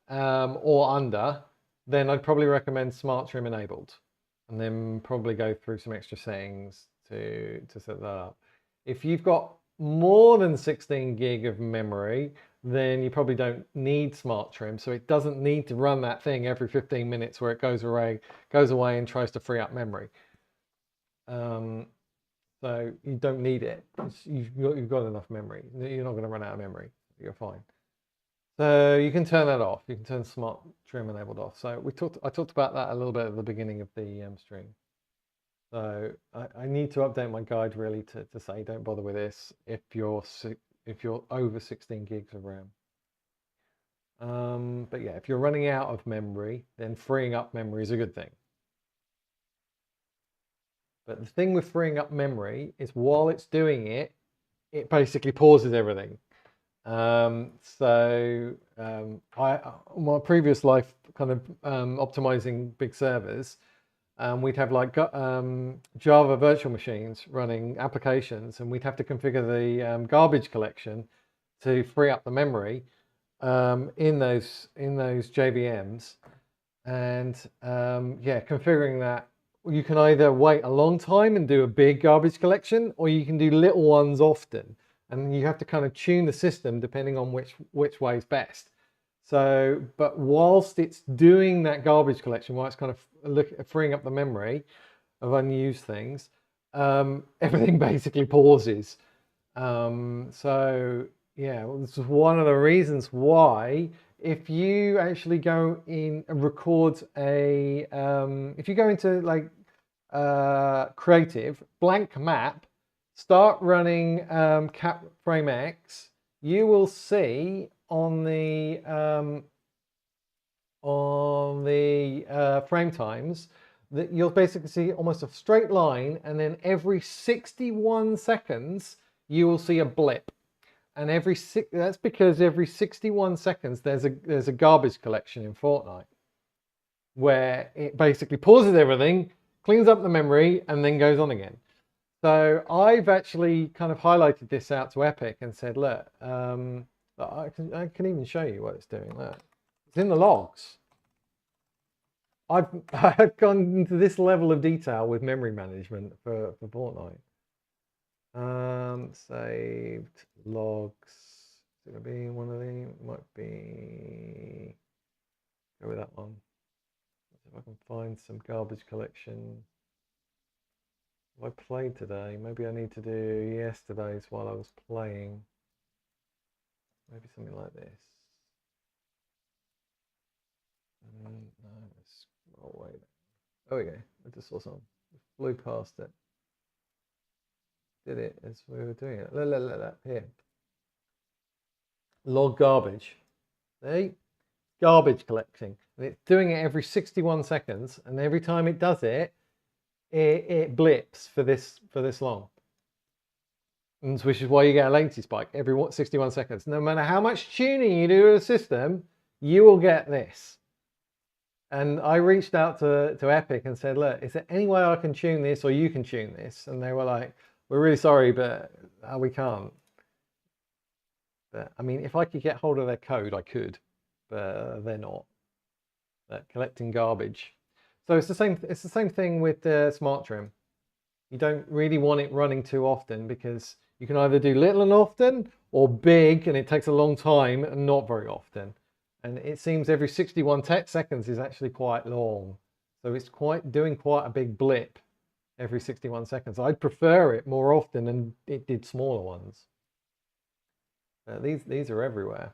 or under, then I'd probably recommend smart trim enabled, and then probably go through some extra settings to set that up. If you've got more than 16 gig of memory, then you probably don't need smart trim, so it doesn't need to run that thing every 15 minutes where it goes away and tries to free up memory. So you don't need it. You've got enough memory. You're not going to run out of memory. You're fine. So you can turn that off. You can turn smart trim enabled off. So I talked about that a little bit at the beginning of the stream. So I need to update my guide really to say don't bother with this if you're over 16 gigs of RAM. But yeah, if you're running out of memory, then freeing up memory is a good thing. But the thing with freeing up memory is while it's doing it, it basically pauses everything. My previous life kind of optimizing big servers, we'd have like Java virtual machines running applications, and we'd have to configure the garbage collection to free up the memory in those JVMs. And yeah, configuring that, you can either wait a long time and do a big garbage collection, or you can do little ones often. And you have to kind of tune the system depending on which way is best. So, but whilst it's doing that garbage collection, while it's kind of freeing up the memory of unused things, everything basically pauses. So yeah, this is one of the reasons why if you actually go in and record if you go into like creative blank map, start running Cap Frame X, you will see on the frame times that you'll basically see almost a straight line, and then every 61 seconds you will see a blip. And that's because every 61 seconds there's a garbage collection in Fortnite where it basically pauses everything, cleans up the memory, and then goes on again. So I've actually kind of highlighted this out to Epic and said, look, I can even show you what it's doing. Look, it's in the logs. I've gone into this level of detail with memory management for Fortnite. Saved logs. Is it gonna be one of them? Might be. Go with that one. Let's see if I can find some garbage collection. Have I played today? Maybe I need to do yesterday's while I was playing. Maybe something like this. No, let's scroll away. Oh, we go. I just saw something. Flew past it. Did it as we were doing it. Look, here. Log garbage. See? Garbage collecting. And it's doing it every 61 seconds. And every time it does it, it blips for this long. And which is why you get a latency spike every 61 seconds. No matter how much tuning you do to the system, you will get this. And I reached out to Epic and said, look, is there any way I can tune this or you can tune this? And they were like, we're really sorry, but we can't. But I mean, if I could get hold of their code, I could, but they're not. They're collecting garbage. So it's the same. It's the same thing with the smart trim. You don't really want it running too often because you can either do little and often or big and it takes a long time and not very often. And it seems every 61 seconds is actually quite long. So it's doing quite a big blip every 61 seconds. I'd prefer it more often and it did smaller ones. These are everywhere.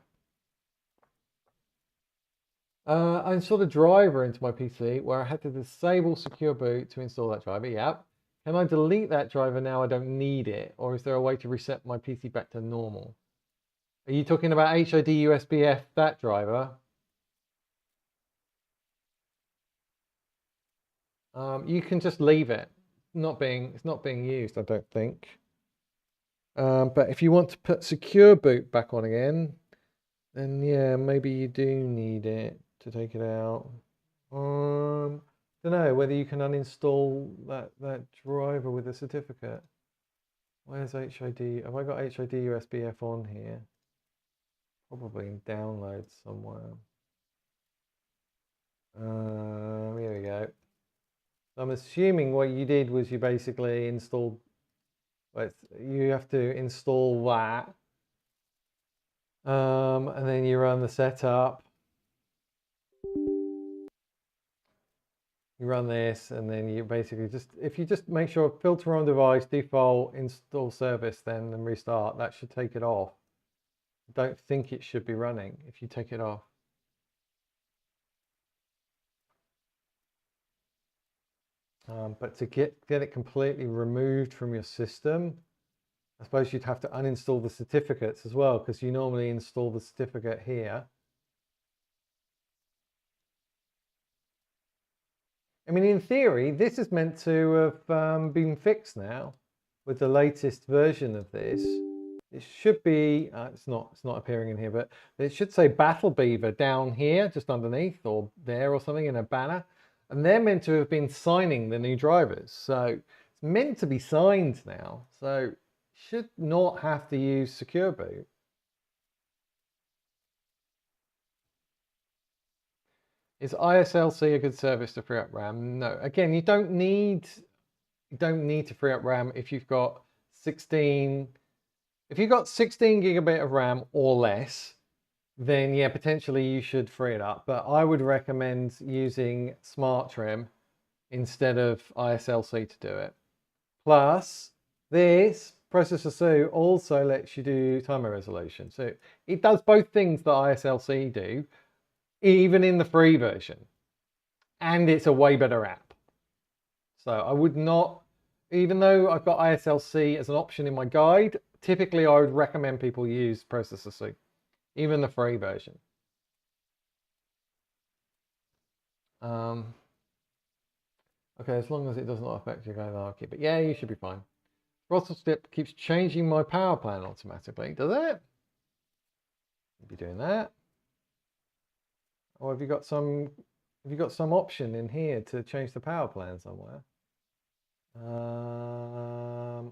I installed a driver into my PC where I had to disable secure boot to install that driver. Yep. Can I delete that driver now I don't need it? Or is there a way to reset my PC back to normal? Are you talking about HID USBF, that driver? You can just leave it. It's not being used, I don't think. But if you want to put secure boot back on again, then yeah, maybe you do need it to take it out. Don't know whether you can uninstall that driver with a certificate. Where's HID? Have I got HID USBF on here? Probably in downloads somewhere. Here we go. So I'm assuming what you did was you basically installed. You have to install that, and then you run the setup. You run this, and then you basically if you just make sure filter on device, default, install service, then restart, that should take it off. I don't think it should be running if you take it off. But to get it completely removed from your system, I suppose you'd have to uninstall the certificates as well, because you normally install the certificate here. I mean, in theory, this is meant to have been fixed now with the latest version of this. It should be, it's not appearing in here, but it should say Battle Beaver down here, just underneath, or there or something in a banner. And they're meant to have been signing the new drivers. So it's meant to be signed now. So should not have to use secure boot. Is ISLC a good service to free up RAM? No. Again, you don't need to free up RAM if you've got 16 gigabit of RAM or less, then yeah, potentially you should free it up. But I would recommend using Smart Trim instead of ISLC to do it. Plus, this Processor Sue also lets you do timer resolution. So it does both things that ISLC do, even in the free version. And it's a way better app. So I would not, even though I've got ISLC as an option in my guide, typically I would recommend people use Processor Sue, even the free version. Okay, as long as it does not affect your game, I'll keep it. Yeah, you should be fine. Throttle step keeps changing my power plan automatically. Does it? Be doing that. Or have you got some option in here to change the power plan somewhere? Are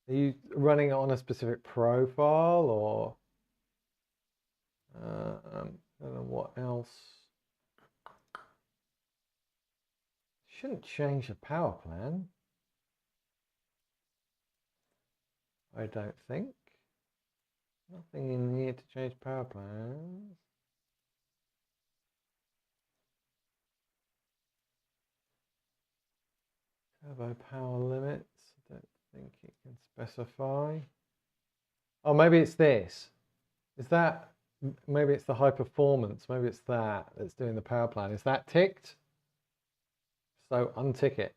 you running it on a specific profile, or I don't know what else? Shouldn't change the power plan, I don't think. Nothing in here to change power plans. Turbo power limits, I don't think it can specify. Oh, maybe it's this. Is that, maybe it's the high performance, maybe it's that's doing the power plan. Is that ticked? So untick it.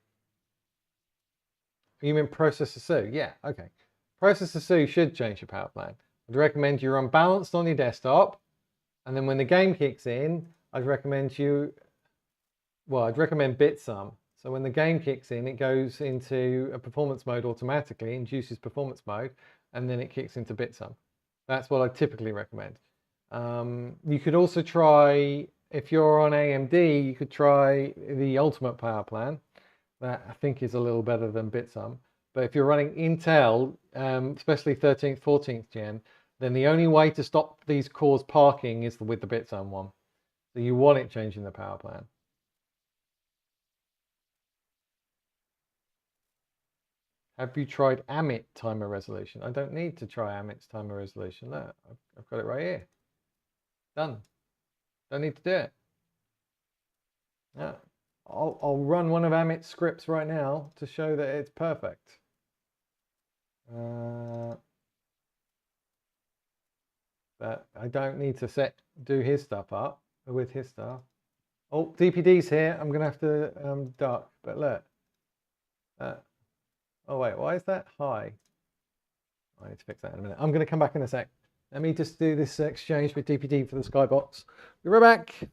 You mean Processor Sue? Yeah, okay. Processor Sue should change your power plan. I'd recommend you run balanced on your desktop, and then when the game kicks in, I'd recommend Bitsum. So when the game kicks in, it goes into a performance mode automatically, induces performance mode, and then it kicks into Bitsum. That's what I typically recommend. You could also try if you're on AMD, you could try the Ultimate Power Plan. That I think is a little better than Bitsum. But if you're running Intel, especially 13th, 14th gen, then the only way to stop these cores parking is with the Bitsum one. So you want it changing the power plan. Have you tried Amit timer resolution? I don't need to try Amit's timer resolution. Look, I've got it right here. Done. Don't need to do it. Yeah. I'll run one of Amit's scripts right now to show that it's perfect. But I don't need to do his stuff up with his stuff. Oh, DPD's here. I'm gonna have to duck. But look. Oh wait, why is that high? I need to fix that in a minute. I'm gonna come back in a sec. Let me just do this exchange with DPD for the skybox. Be right back.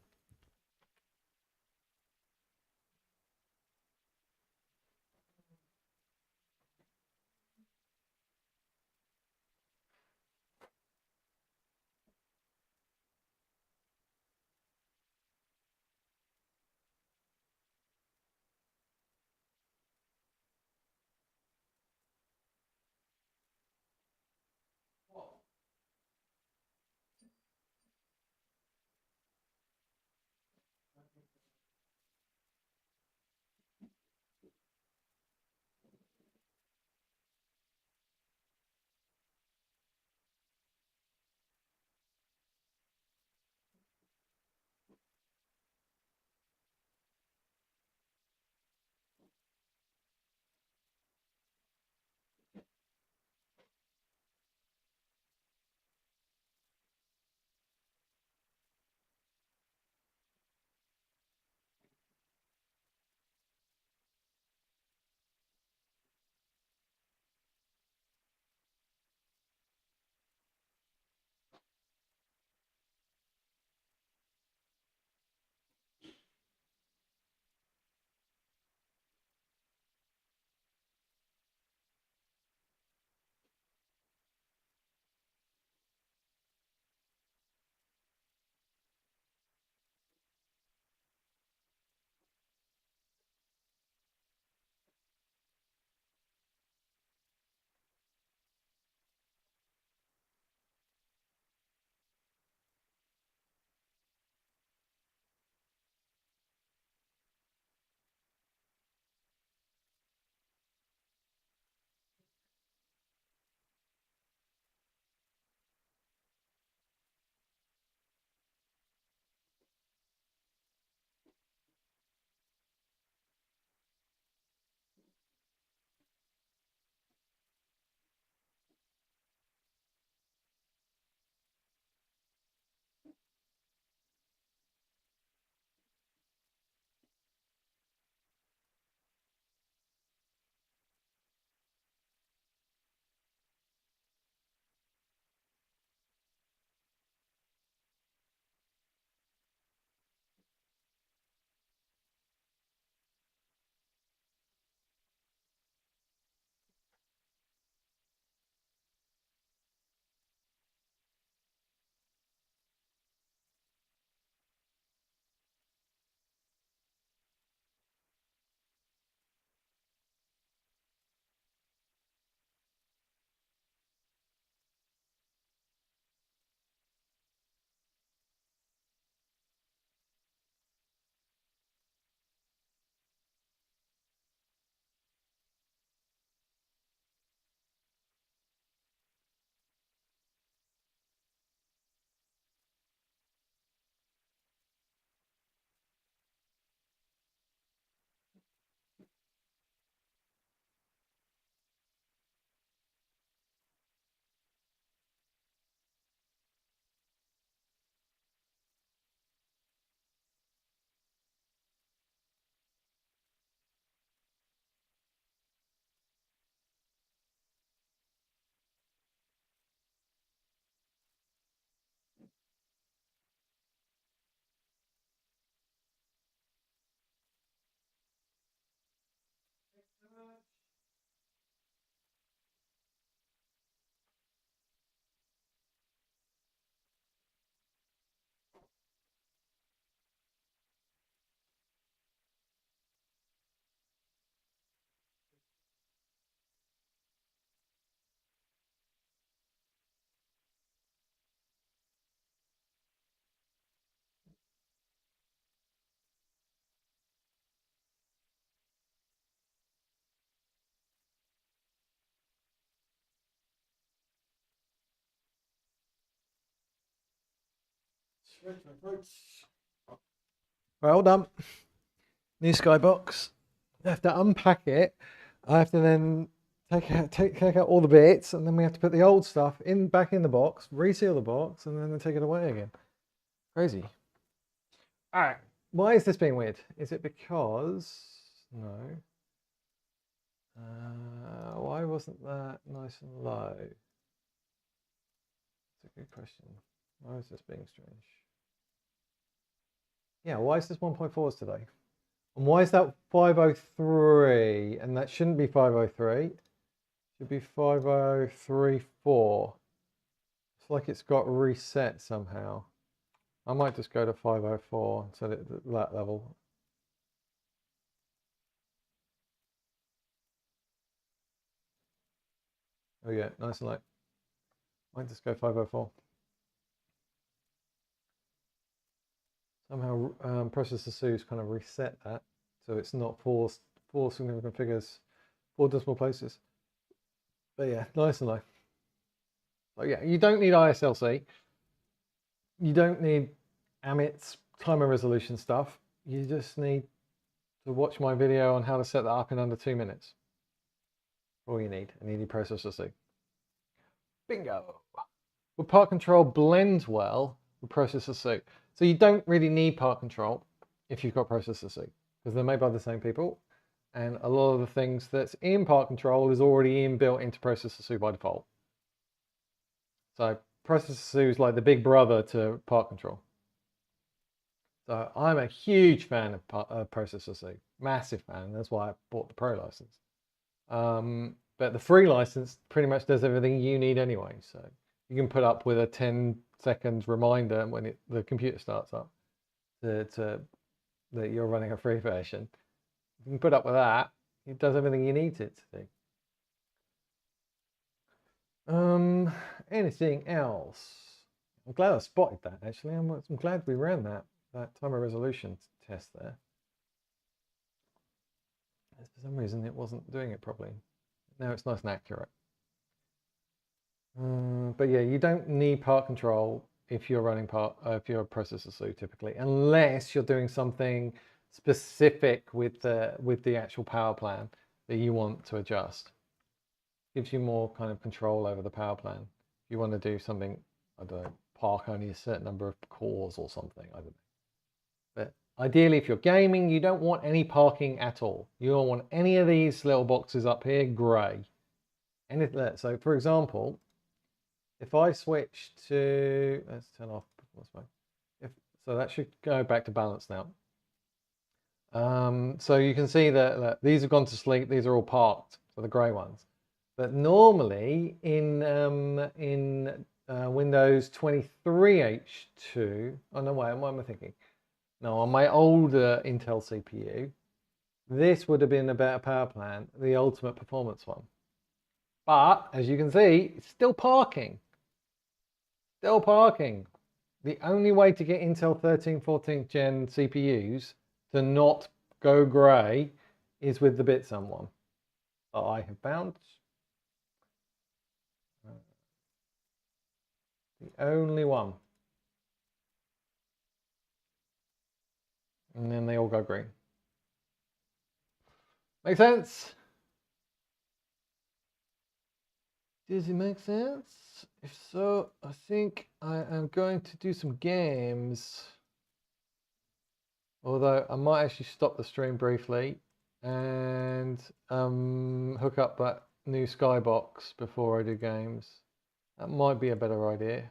Right, all done. New skybox. I have to unpack it. I have to then take out all the bits, and then we have to put the old stuff back in the box, reseal the box, and then take it away again. Crazy. All right. Why is this being weird? Is it because no? Why wasn't that nice and low? That's a good question. Why is this being strange? Yeah, why is this 1.4s today? And why is that 503? And that shouldn't be 503. It should be 5034. It's like it's got reset somehow. I might just go to 504 and set it at that level. Oh yeah, nice and light. Might just go 504. Somehow processor Sue's kind of reset that, so it's not four significant figures, 4 decimal places. But yeah, nice and low. So yeah, you don't need ISLC. You don't need Amit's timer resolution stuff. You just need to watch my video on how to set that up in under 2 minutes. All you need, an ED processor C. Bingo. Well, part control blends well with processor C. So you don't really need part control if you've got processor C, because they're made by the same people. And a lot of the things that's in part control is already inbuilt into processor C by default. So processor C is like the big brother to part control. So I'm a huge fan of processor C, massive fan. That's why I bought the Pro license. But the free license pretty much does everything you need anyway. So you can put up with a 10-second reminder when the computer starts up that you're running a free version. You can put up with that. It does everything you need it to do. Anything else? I'm glad I spotted that actually. I'm glad we ran that timer resolution test there. For some reason it wasn't doing it properly. Now it's nice and accurate. But yeah, you don't need part control if you're running if you're a processor C typically, unless you're doing something specific with the actual power plan that you want to adjust. Gives you more kind of control over the power plan. If you want to do something, I don't know, park only a certain number of cores or something, I don't know. But ideally, if you're gaming, you don't want any parking at all. You don't want any of these little boxes up here gray. So for example, if I switch to, let's turn off, so that should go back to balance now. So you can see that these have gone to sleep. These are all parked, so the grey ones. But normally in Windows 23H2, oh no, wait, what am I thinking? No, on my older Intel CPU, this would have been a better power plan, the ultimate performance one. But as you can see, it's still parking. Still parking. The only way to get Intel 13th, 14th gen CPUs to not go grey is with the Bitsum one that I have found. The only one. And then they all go green. Make sense? Does it make sense? If so, I think I am going to do some games. Although I might actually stop the stream briefly and hook up that new Skybox before I do games. That might be a better idea.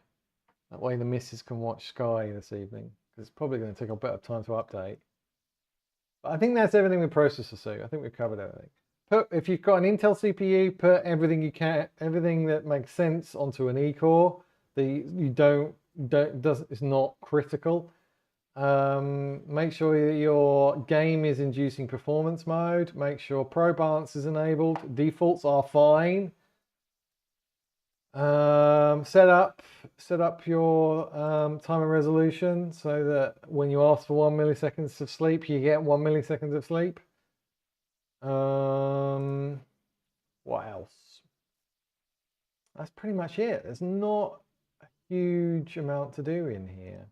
That way the missus can watch Sky this evening, because it's probably going to take a bit of time to update. But I think that's everything with processor C. I think we've covered everything. If you've got an Intel CPU, put everything you can, everything that makes sense onto an E-core. It's not critical. Make sure that your game is inducing performance mode. Make sure Probalance is enabled. Defaults are fine. Set up your timer resolution so that when you ask for 1 millisecond of sleep, you get 1 millisecond of sleep. What else? That's pretty much it. There's not a huge amount to do in here.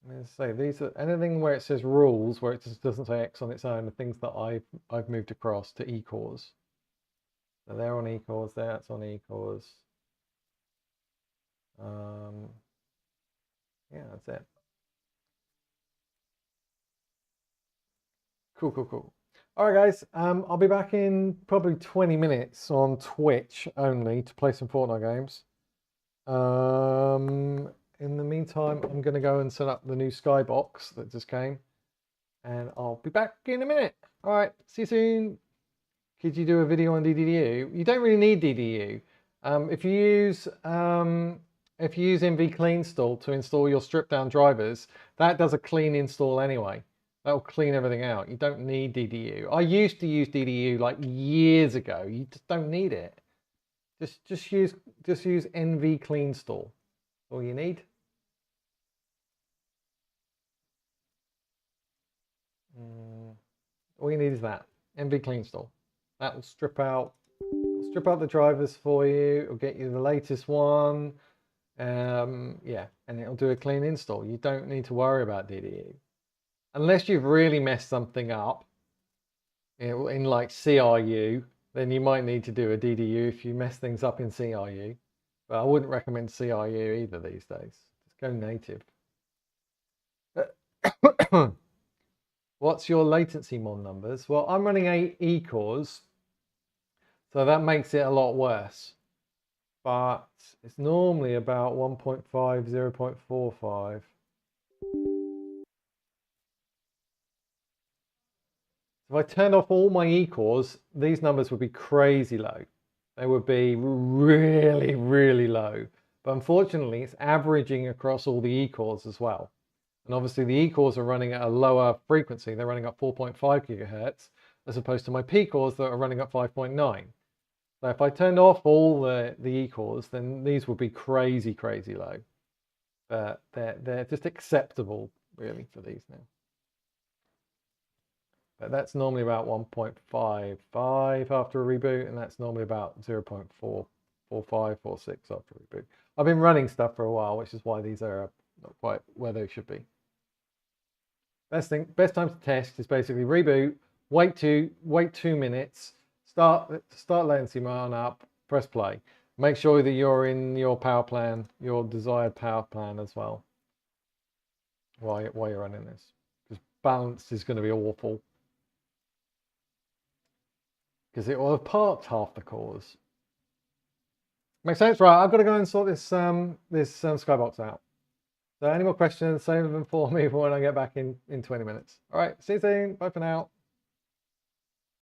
Let's say these are anything where it says rules, where it just doesn't say X on its own, the things that I've moved across to eCores. So they're on eCores, that's on eCores. Yeah, that's it. Cool, cool, cool. All right, guys. I'll be back in probably 20 minutes on Twitch only to play some Fortnite games. In the meantime, I'm going to go and set up the new skybox that just came, and I'll be back in a minute. All right, see you soon. Could you do a video on DDU? You don't really need DDU. If you use NV Clean Install to install your stripped down drivers, that does a clean install anyway. That will clean everything out. You don't need DDU. I used to use DDU like years ago. You just don't need it. Just use NV Clean Install. All you need. All you need is that NV Clean Install. That will strip out the drivers for you. It'll get you the latest one. Yeah, and it'll do a clean install. You don't need to worry about DDU. Unless you've really messed something up in like CRU, then you might need to do a DDU if you mess things up in CRU. But I wouldn't recommend CRU either these days. Just go native. What's your latency mod numbers? Well, I'm running 8 eCores, so that makes it a lot worse. But it's normally about 1.5, 0.45. If I turned off all my eCores, these numbers would be crazy low. They would be really, really low. But unfortunately, it's averaging across all the eCores as well. And obviously the eCores are running at a lower frequency. They're running at 4.5 gigahertz, as opposed to my P-cores that are running at 5.9. So if I turned off all the eCores, then these would be crazy, crazy low. But they're just acceptable, really, for these now. But that's normally about 1.55 after a reboot, and that's normally about 0.445, 46 after a reboot. I've been running stuff for a while, which is why these are not quite where they should be. Best time to test is basically reboot, wait 2 minutes, start latency mode up, press play. Make sure that you're in your power plan, your desired power plan as well, while you're running this, because balance is going to be awful. Because it will have parked half the cores. Makes sense, right? I've got to go and sort this skybox out. So any more questions, save them for me for when I get back in 20 minutes. All right, see you soon. Bye for now.